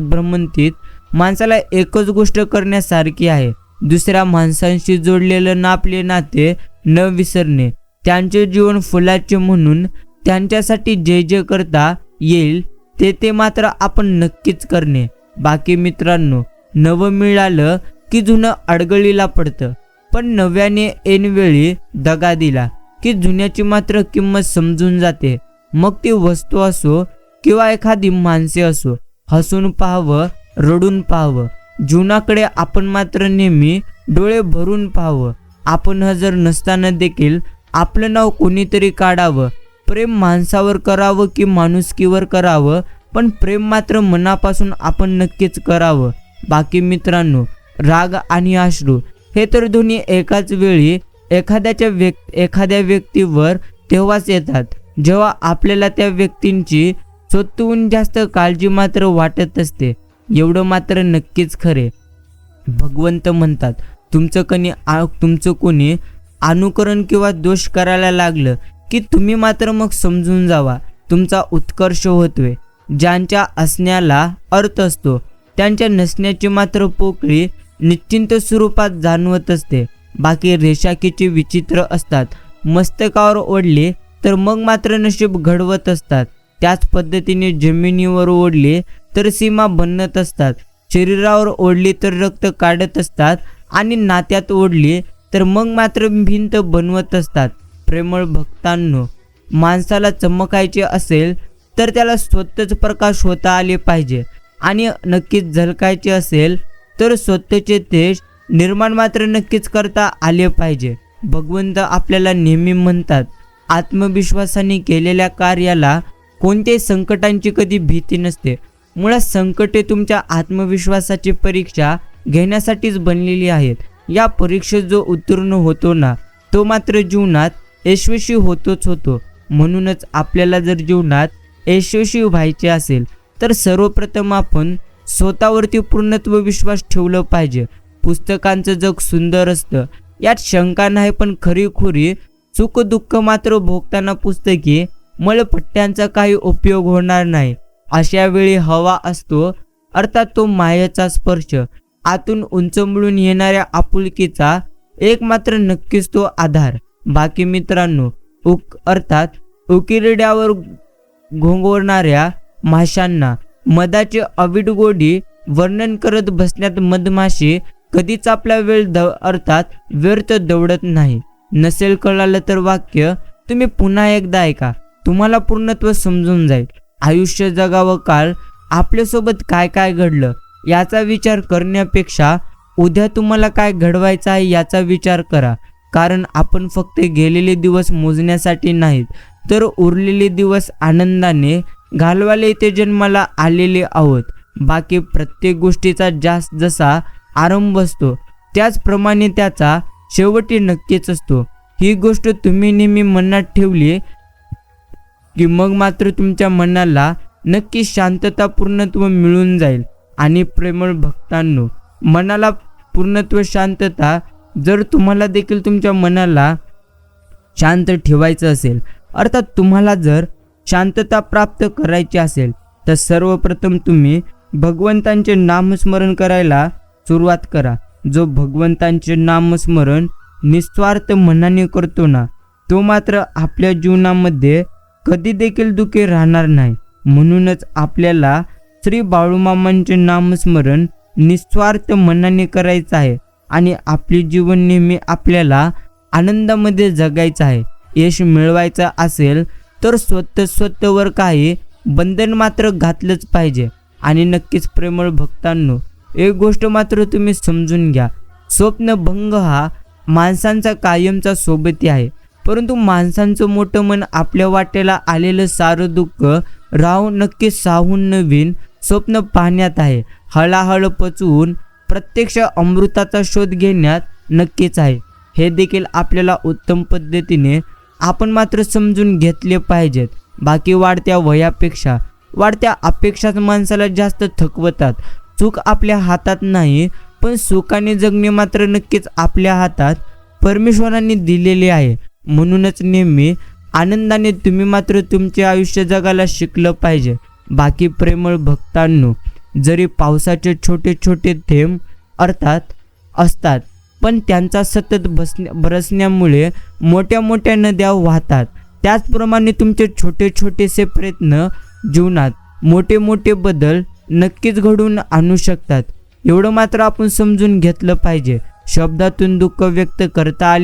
भ्रमंतीत माणसाला एकच गोष्ट करण्यासारखी आहे, दुसऱ्या माणसांशी जोडलेलं आपले नाते न विसरणे. त्यांचे जीवन फुलाचे म्हणून त्यांच्यासाठी जे जे करता येईल ते मात्र आपण नक्कीच करणे. बाकी मित्रांनो, नवं मिळालं की जुनं अडगळीला पडतं, पण नव्याने ऐनवेळी दगा दिला की जुन्याची मात्र किंमत समजून जाते. मग ती वस्तू असो किंवा एखादी माणसे असो. हसून पाहावं, रडून पाहावं, जीवनाकडे आपण मात्र नेहमी डोळे भरून पाहावं. आपण हजर नसताना देखील आपलं नाव कोणीतरी काढावं. प्रेम माणसावर करावं की माणुसकीवर करावं, पण प्रेम मात्र मनापासून आपण नक्कीच करावं. बाकी मित्रांनो, राग आणि अश्रू हे तर दोन्ही एकाच वेळी एखाद्या व्यक्तीवर तेव्हाच येतात जेव्हा आपल्याला त्या व्यक्तींची स्वतःहून जास्त काळजी मात्र वाटत असते. एवढं मात्र नक्कीच खरे. भगवंत म्हणतात, तुमचं कोणी अनुकरण किंवा दोष करायला लागलं की तुम्ही मात्र मग समजून जावा तुमचा उत्कर्ष होतोय. ज्यांच्या असण्याला अर्थ असतो त्यांच्या नसण्याची मात्र पोकळी निश्चिंत स्वरूपात जाणवत असते. बाकी रेषाकीचे विचित्र असतात. मस्तकावर ओढले तर मग मात्र नशीब घडवत असतात. त्याच पद्धतीने जमिनीवर ओढले तर सीमा बनत असतात. शरीरावर ओढली तर रक्त काढत असतात आणि नात्यात ओढली तर मग मात्र भिंत बनवत असतात. प्रेमळ भक्तांनो, माणसाला चमकायचे असेल तर त्याला स्वतःच प्रकाश होता आले पाहिजे आणि नक्कीच झलकायचे असेल तर स्वतःचे तेज निर्माण मात्र नक्कीच करता आले पाहिजे. भगवंत आपल्याला नेहमी म्हणतात, आत्मविश्वासाने केलेल्या कार्याला कोणत्याही संकटांची कधी भीती नसते. मुळात संकटे तुमच्या आत्मविश्वासाची परीक्षा घेण्यासाठीच बनलेली आहेत. या परीक्षेत जो उत्तीर्ण होतो ना तो मात्र जीवनात यशस्वी होतोच होतो. म्हणूनच आपल्याला जर जीवनात यशस्वी व्हायचे असेल तर सर्वप्रथम आपण स्वतःवरती पूर्णत्व विश्वास ठेवलं पाहिजे. पुस्तकांचं जग सुंदर असतं यात शंका नाही, पण खरीखुरी सुख दुःख मात्र भोगताना पुस्तकी मळपट्ट्यांचा काही उपयोग होणार नाही. अशा वेळी हवा असतो अर्थात तो मायेचा स्पर्श, आतून उंचंबळून येणाऱ्या आपुलकीचा एक मात्र नक्कीच तो आधार. बाकी मित्रांनो, अर्थात उकिरड्यावर घोंगवणाऱ्या माशांना मधाची अवीट गोडी वर्णन करत बसण्यात मधमाशी कधीच आपला वेळ अर्थात व्यर्थ दौडत नाही. नसेल कळालं तर वाक्य तुम्ही पुन्हा एकदा ऐका, तुम्हाला पूर्णत्व समजून जाईल. आयुष्य जगावं काल आपल्यासोबत काय काय घडलं याचा विचार करण्यापेक्षा उद्या तुम्हाला काय घडवायचं आहे याचा विचार करा. कारण आपण फक्त गेलेले दिवस मोजण्यासाठी नाहीत तर उरलेले दिवस आनंदाने घालवायला इथे जन्माला आलेले आहोत. बाकी प्रत्येक गोष्टीचा जसा आरंभ असतो त्याचप्रमाणे त्याचा शेवटी नक्कीच असतो. ही गोष्ट तुम्ही नेहमी मनात ठेवली की मग मात्र तुमच्या मनाला नक्की शांतता पूर्णत्व मिळून जाईल. आणि प्रेमळ भक्तांनो, मनाला पूर्णत्व शांतता जर तुम्हाला देखील तुमच्या मनाला शांत ठेवायचं असेल अर्थात तुम्हाला जर शांतता प्राप्त करायची असेल तर सर्वप्रथम तुम्ही भगवंतांचे नामस्मरण करायला सुरुवात करा. जो भगवंतांचे नामस्मरण निस्वार्थ मनाने करतो ना तो मात्र आपल्या जीवनामध्ये कधी देखील दुःखी राहणार नाही. म्हणूनच आपल्याला श्री बाळूमामांचे नामस्मरण निस्वार्थ मनाने करायचं आहे आणि आपले जीवन नेहमी आपल्याला आनंदामध्ये जगायचं आहे. यश मिळवायचं असेल तर स्वतःवर काही बंधन मात्र घातलंच पाहिजे. आणि नक्कीच प्रेमळ भक्तांनो, एक गोष्ट मात्र तुम्ही समजून घ्या, स्वप्नभंग हा माणसांचा कायमचा सोबती आहे. परंतु माणसांचं मोठं मन आपल्या वाटेला आलेलं सारं दुःख राहून नक्की साहून नवीन स्वप्न पाहण्यात आहे. हळाहळ पचवून प्रत्यक्ष अमृताचा शोध घेण्यात नक्कीच आहे. हे देखील आपल्याला उत्तम पद्धतीने आपण मात्र समजून घेतले पाहिजेत. बाकी वाढत्या अपेक्षाच माणसाला जास्त थकवतात. चूक आपल्या हातात नाही, पण सुखाने जगणे मात्र नक्कीच आपल्या हातात परमेश्वरांनी दिलेले आहे. म्हणूनच नेहमी आनंदाने तुम्ही मात्र तुमचे आयुष्य जगायला शिकलं पाहिजे. बाकी प्रेमळ भक्तांनो, जरी पावसाचे छोटे छोटे थेंब असतात, पण त्यांचा सतत बरसण्यामुळे मोठ्या मोठ्या नद्या वाहतात. त्याचप्रमाणे तुमचे छोटे छोटेसे प्रयत्न जीवनात मोठे मोठे बदल नक्कीच घडवून आणू शकतात. एवढं मात्र आपण समजून घेतलं पाहिजे. शब्दातून दुःख व्यक्त करता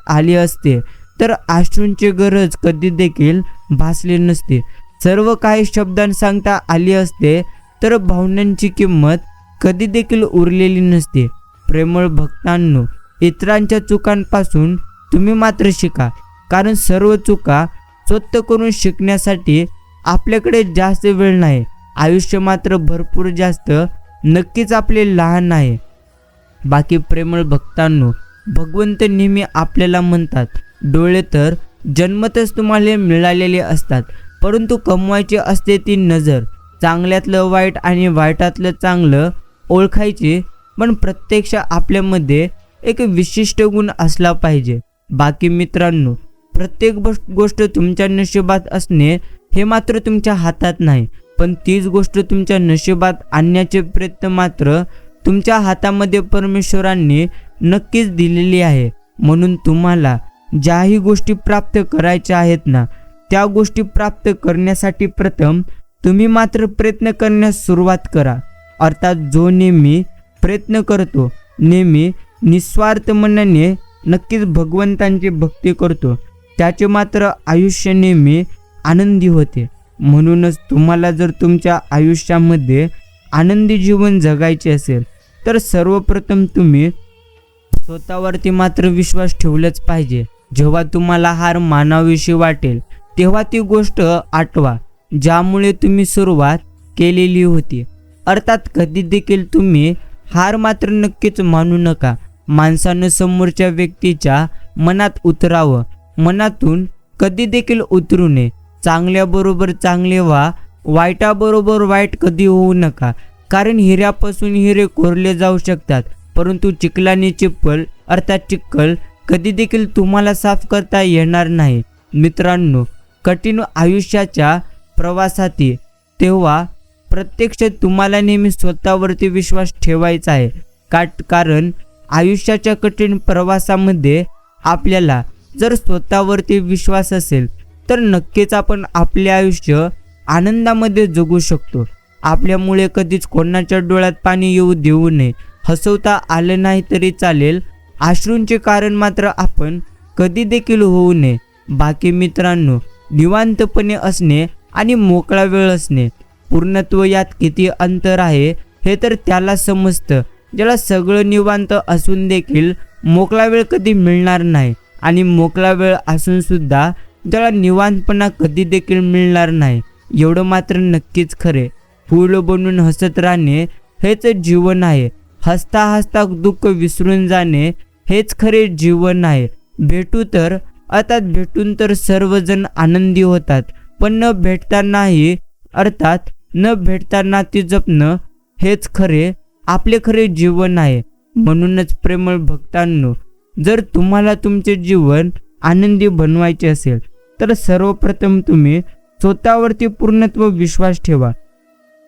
आले असते तर अश्रूंची गरज कधी देखील भासली नसते. सर्व काही शब्दांत सांगता आले असते तर भावनांची किंमत कधी देखील उरलेली नसते. प्रेमळ भक्तांनो, इतरांच्या चुकांपासून तुम्ही मात्र शिका, कारण सर्व चुका स्वतः करून शिकण्यासाठी आपल्याकडे जास्त वेळ नाही. आयुष्य मात्र भरपूर जास्त नक्कीच आपले लहान आहे. बाकी प्रेमळ भक्तांनो, भगवंत नेहमी आपल्याला म्हणतात, डोळे तर जन्मतच तुम्हाला मिळालेले असतात, परंतु कमवायची असते ती नजर. चांगल्यातलं वाईट आणि वाईटातलं चांगलं ओळखायचे, पण प्रत्यक्ष आपल्यामध्ये एक विशिष्ट गुण असला पाहिजे. बाकी मित्रांनो, प्रत्येक गोष्ट तुमच्या नशिबात असणे हे मात्र तुमच्या हातात नाही, पण तीच गोष्ट तुमच्या नशिबात आणण्याचे प्रयत्न मात्र तुमच्या हातामध्ये परमेश्वरांनी नक्कीच दिलेली आहे. म्हणून तुम्हाला ज्याही गोष्टी प्राप्त करायच्या आहेत ना, त्या गोष्टी प्राप्त करण्यासाठी प्रथम तुम्ही मात्र प्रयत्न करण्यास सुरुवात करा. अर्थात जो नेहमी प्रयत्न करतो, नेहमी निस्वार्थ मनाने नक्कीच भगवंतांची भक्ती करतो, त्याचे मात्र आयुष्य नेहमी आनंदी होते. म्हणूनच तुम्हाला जर तुमच्या आयुष्यामध्ये आनंदी जीवन जगायचे असेल तर सर्वप्रथम तुम्ही स्वतःवरती मात्र विश्वास ठेवलाच पाहिजे. जेव्हा तुम्हाला हार मानावीशी वाटेल तेव्हा ती गोष्ट आठवा ज्यामुळे तुम्ही सुरुवात केलेली होती. अर्थात कधी देखील तुम्ही हार मात्र नक्कीच मानू नका. माणसानं समोरच्या व्यक्तीच्या मनात उतरावं, मनातून कधी देखील उतरू नये. चांगल्याबरोबर चांगले व्हा, वाईटाबरोबर वाईट कधी होऊ नका. कारण हिऱ्यापासून हिरे कोरले जाऊ शकतात, परंतु चिखलाने चिखल कधी देखील तुम्हाला साफ करता येणार नाही. मित्रांनो, कठीण आयुष्याच्या प्रवासाती तेव्हा प्रत्यक्ष तुम्हाला नेहमी स्वतःवरती विश्वास ठेवायचा आहे. कारण आयुष्याच्या कठीण प्रवासामध्ये आपल्याला जर स्वतःवरती विश्वास असेल तर नक्कीच आपण आपले आयुष्य आनंदामध्ये जगू शकतो. आपल्यामुळे कधीच कोणाच्या डोळ्यात पाणी येऊ देऊ नये. हसवता आलं नाही तरी चालेल, अश्रूंचे कारण मात्र आपण कधी देखील होऊ नये. बाकी मित्रांनो, निवांतपणे असणे आणि मोकळा वेळ असणे, पूर्णत्व यात किती अंतर आहे हे तर त्याला समजतं ज्याला सगळं निवांत असून देखील मोकळा वेळ कधी मिळणार नाही, आणि मोकळा वेळ असून सुद्धा ज्याला निवांतपणा कधी देखील मिळणार नाही. एवढं मात्र नक्कीच खरे, फूल बनून हसत राहणे हेच जीवन आहे. हसता हसता दुःख विसरून जाणे हेच खरे जीवन आहे. भेटून तर सर्वजण आनंदी होतात, पण न भेटताना ती जपणं हेच आपले खरे जीवन आहे. म्हणूनच प्रेमळ भक्तांनो, जर तुम्हाला तुमचे जीवन आनंदी बनवायचे असेल तर सर्वप्रथम तुम्ही स्वतःवरती पूर्णत्व विश्वास ठेवा,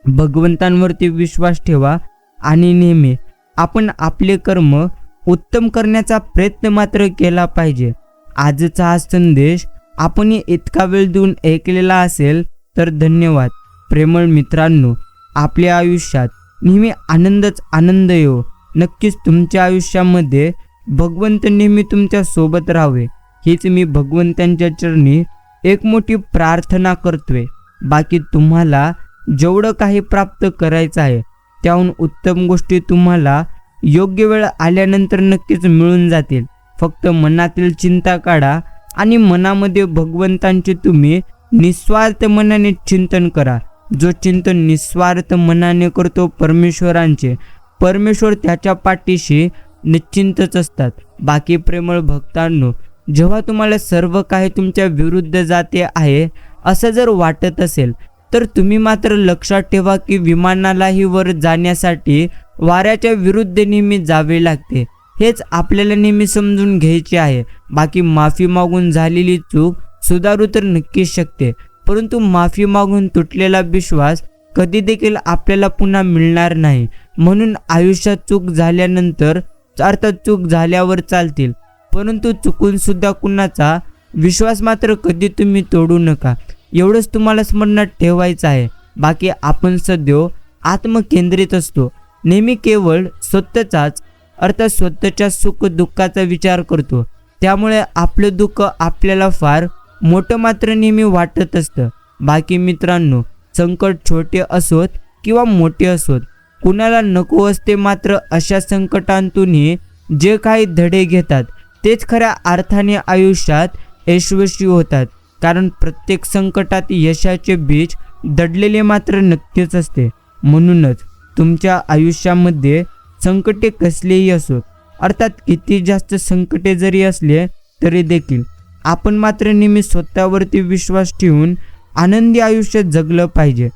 भगवंतांवरती विश्वास ठेवा, आणि नेहमी आपण आपले कर्म उत्तम करण्याचा प्रयत्न मात्र केला पाहिजे. आजचा हा संदेश आपण इतका वेळ देऊन ऐकलेला असेल तर धन्यवाद. प्रेमळ मित्रांनो, आपल्या आयुष्यात नेहमी आनंद येऊ. नक्कीच तुमच्या आयुष्यामध्ये भगवंत नेहमी तुमच्या सोबत राहावे, हीच मी भगवंतांच्या चरणी एक मोठी प्रार्थना करतोय. बाकी तुम्हाला जेवढं काही प्राप्त करायचं आहे त्याहून उत्तम गोष्टी तुम्हाला योग्य वेळ आल्यानंतर नक्कीच मिळून जातील. फक्त मनातील चिंता काढा आणि मनामध्ये भगवंतांचे तुम्ही निस्वार्थ मनाने चिंतन करा. जो चिंतन निस्वार्थ मनाने करतो परमेश्वरांचे, परमेश्वर त्याच्या पाठीशी निश्चिंतच असतात. बाकी प्रेमळ भक्तांनो, जेव्हा तुम्हाला सर्व काही तुमच्या विरुद्ध जाते आहे असं जर वाटत असेल तर तुम्ही मात्र लक्षात ठेवा की विमानालाही वर जाण्यासाठी वाऱ्याच्या विरुद्ध नेहमी जावे लागते. हेच आपल्याला नेहमी समजून घ्यायचे आहे. बाकी माफी मागून झालेली चूक सुधारू तर नक्कीच शकते, परंतु माफी मागून तुटलेला विश्वास कधी देखील आपल्याला पुन्हा मिळणार नाही. म्हणून आयुष्यात चूक झाल्यानंतर अर्थात चूक झाल्यावर चालतील, परंतु चुकून सुद्धा कुणाचा विश्वास मात्र कधी तुम्ही तोडू नका. एवढंच तुम्हाला स्मरणात ठेवायचं आहे. बाकी आपण सदैव आत्मकेंद्रित असतो, नेहमी केवळ स्वतःचाच अर्थात स्वतःच्या सुख दुःखाचा विचार करतो. त्यामुळे आपलं दुःख आपल्याला फार मोठं मात्र नेहमी वाटत असतं. बाकी मित्रांनो, संकट छोटे असोत किंवा मोठे असोत, कुणाला नको असते, मात्र अशा संकटांतूनही जे काही धडे घेतात तेच खऱ्या अर्थाने आयुष्यात यशस्वी होतात. कारण प्रत्येक संकटात यशाचे बीज दडलेले मात्र नक्कीच असते. म्हणूनच तुमच्या आयुष्यामध्ये संकटे कसलेही असोत, अर्थात किती जास्त संकटे जरी असले तरी देखील आपण मात्र नेहमी स्वतःवरती विश्वास ठेवून आनंदी आयुष्य जगलं पाहिजे.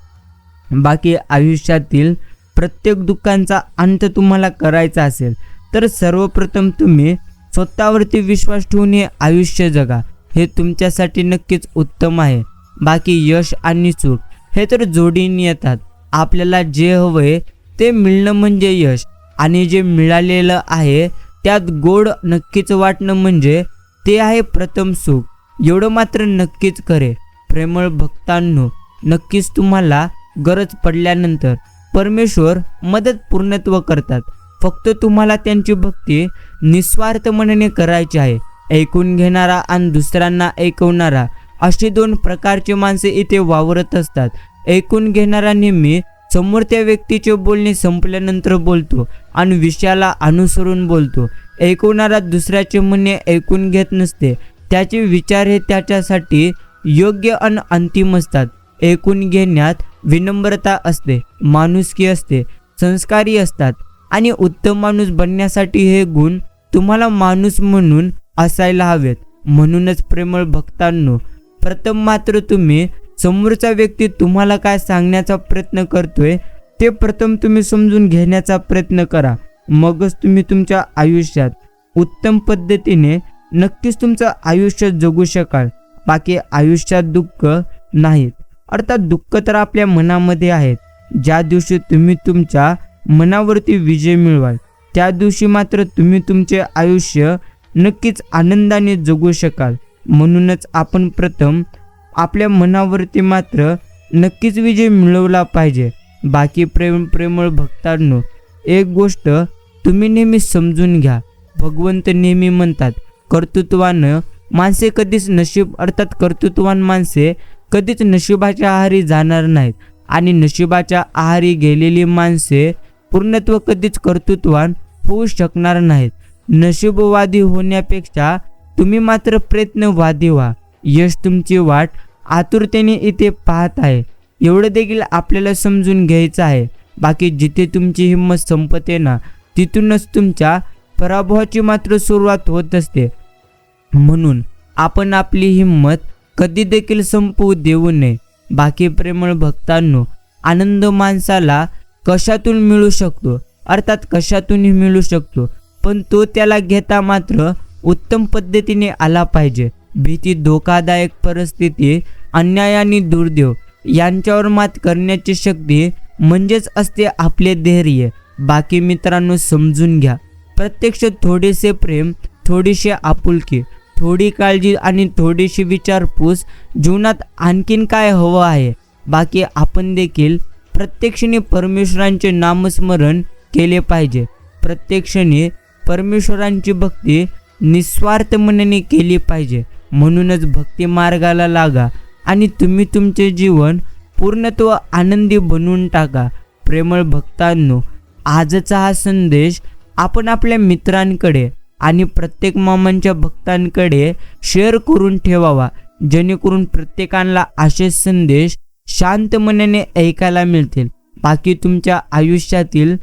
बाकी आयुष्यातील प्रत्येक दुःखांचा अंत तुम्हाला करायचा असेल तर सर्वप्रथम तुम्ही स्वतःवरती विश्वास ठेवून हे आयुष्य जगा. हे तुमच्यासाठी नक्कीच उत्तम आहे. बाकी यश आणि चूक हे तर जोडीने येतात. आपल्याला जे हवंय ते मिळणं म्हणजे यश, आणि जे मिळालेलं आहे त्यात गोड नक्कीच वाटणं म्हणजे ते आहे प्रथम सुख. एवढं मात्र नक्कीच खरे. प्रेमळ भक्तांनो, नक्कीच तुम्हाला गरज पडल्यानंतर परमेश्वर मदत पूर्णत्व करतात. फक्त तुम्हाला त्यांची भक्ती निस्वार्थ मनाने करायची आहे. ऐकून घेणारा आणि दुसऱ्यांना ऐकवणारा अशी दोन प्रकारचे माणसे इथे वावरत असतात. ऐकून घेणारा नेहमी समोरच्या व्यक्तीचे बोलणे संपल्यानंतर बोलतो आणि विषयाला अनुसरून बोलतो. ऐकवणारा दुसऱ्याचे म्हणणे ऐकून घेत नसते. त्याचे विचार हे त्याच्यासाठी योग्य आणि अंतिम असतात. ऐकून घेण्यात विनम्रता असते, माणुसकी असते, संस्कारी असतात आणि उत्तम माणूस बनण्यासाठी हे गुण तुम्हाला माणूस म्हणून असायला हवेत. म्हणूनच प्रेमळ भक्तांनो, प्रथम मात्र तुम्ही समोरचा व्यक्ती तुम्हाला काय सांगण्याचा प्रयत्न करतोय ते प्रथम तुम्ही समजून घेण्याचा प्रयत्न करा. मगच तुम्ही तुमच्या आयुष्यात उत्तम पद्धतीने नक्कीच तुमचं आयुष्य जगू शकाल. बाकी आयुष्यात दुःख नाहीत, अर्थात दुःख तर आपल्या मनामध्ये आहेत. ज्या दिवशी तुम्ही तुमच्या मनावरती विजय मिळवाल त्या दिवशी मात्र तुम्ही तुमचे आयुष्य नक्कीच आनंदाने जगू शकाल. म्हणूनच आपण प्रथम आपल्या मनावरती मात्र नक्कीच विजय मिळवला पाहिजे. बाकी प्रेमळ भक्तांनो, एक गोष्ट तुम्ही नेहमी समजून घ्या. भगवंत नेहमी म्हणतात, कर्तृत्वानं माणसे कधीच कर्तृत्वान माणसे कधीच नशिबाच्या आहारी जाणार नाहीत, आणि नशिबाच्या आहारी गेलेली माणसे पूर्णत्व कधीच कर्तृत्वान होऊ शकणार नाहीत. नशीबवादी होण्यापेक्षा तुम्ही मात्र प्रयत्नवादी व्हा. यश तुमची वाट आतुरतेने इथे पाहत आहे, एवढं देखील आपल्याला समजून घ्यायचं आहे. बाकी जिथे तुमची हिंमत संपते ना, तिथूनच तुमच्या पराभवाची मात्र सुरुवात होत असते. म्हणून आपण आपली हिंमत कधी देखील संपवू देऊ नये. बाकी प्रेमळ भक्तांनो, आनंद माणसाला कशातून मिळू शकतो, अर्थात कशातूनही मिळू शकतो, पण तो त्याला घेता मात्र उत्तम पद्धतीने आला पाहिजे. भीती, धोकादायक परिस्थिती, अन्याय आणि दुर्दैव यांच्यावर मात करण्याची शक्ती म्हणजेच असते आपले धैर्य. बाकी मित्रांनो, समजून घ्या, प्रत्यक्ष थोडेसे प्रेम, थोडीशी आपुलकी, थोडी काळजी आणि थोडीशी विचारपूस जीवनात आणखीन काय हवं आहे. बाकी आपण देखील प्रत्यक्षाने परमेश्वरांचे नामस्मरण केले पाहिजे. प्रत्यक्षाने परमेश्वरांची भक्ती निस्वार्थ मनाने केली पाहिजे. म्हणूनच भक्ती मार्गाला लागा आणि तुम्ही तुमचे जीवन पूर्णत्व आनंदी बनवून टाका. प्रेमळ भक्तांनो, आजचा हा संदेश आपण आपल्या मित्रांकडे आणि प्रत्येक मामांच्या भक्तांकडे शेअर करून ठेवावा, जेणेकरून प्रत्येकाला असे संदेश शांत मनाने ऐकायला मिळतील. बाकी तुमच्या आयुष्यातील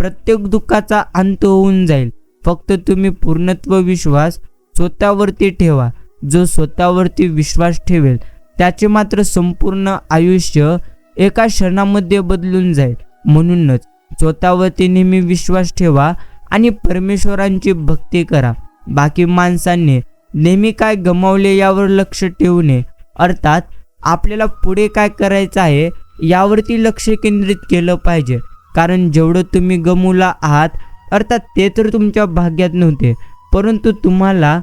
प्रत्येक दुःखाचा अंत होऊन जाईल. फक्त तुम्ही पूर्णत्व विश्वास स्वतःवरती ठेवा. जो स्वतःवरती विश्वास ठेवेल त्याचे मात्र संपूर्ण आयुष्य एका क्षणामध्ये बदलून जाईल. म्हणूनच स्वतःवरती नेहमी विश्वास ठेवा आणि परमेश्वरांची भक्ती करा. बाकी माणसांनी नेहमी काय गमावले यावर लक्ष ठेवू नये. अर्थात आपल्याला पुढे काय करायचं आहे यावरती लक्ष केंद्रित केलं पाहिजे. कारण जेवढं तुम्ही गमवला आहात अर्थात ते तर तुमच्या भाग्यात नव्हते, परंतु तुम्हाला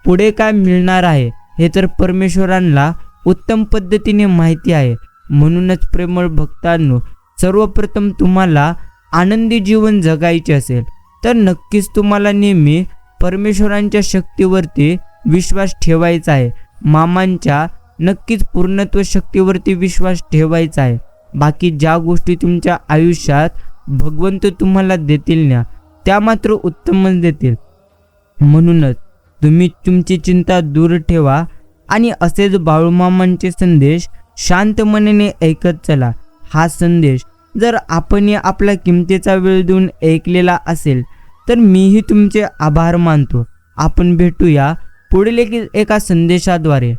पुढे काय मिळणार आहे हे तर परमेश्वरांना उत्तम पद्धतीने माहिती आहे. म्हणूनच प्रेमळ भक्तांनो, सर्वप्रथम तुम्हाला आनंदी जीवन जगायचे असेल तर नक्कीच तुम्हाला नेहमी परमेश्वरांच्या शक्तीवरती विश्वास ठेवायचा आहे. मामांच्या नक्कीच पूर्णत्व शक्तीवरती विश्वास ठेवायचा आहे. बाकी ज्या गोष्टी तुमच्या आयुष्यात भगवंत तुम्हाला देतील ना त्या मात्र उत्तमच देतील. म्हणूनच तुम्ही तुमची चिंता दूर ठेवा आणि असेच बाळूमामांचे संदेश शांत मनाने ऐकत चला. हा संदेश जर आपण आपला किमतीचा वेळ देऊन ऐकलेला असेल तर मीही तुमचे आभार मानतो. आपण भेटूया पुढील एका संदेशाद्वारे.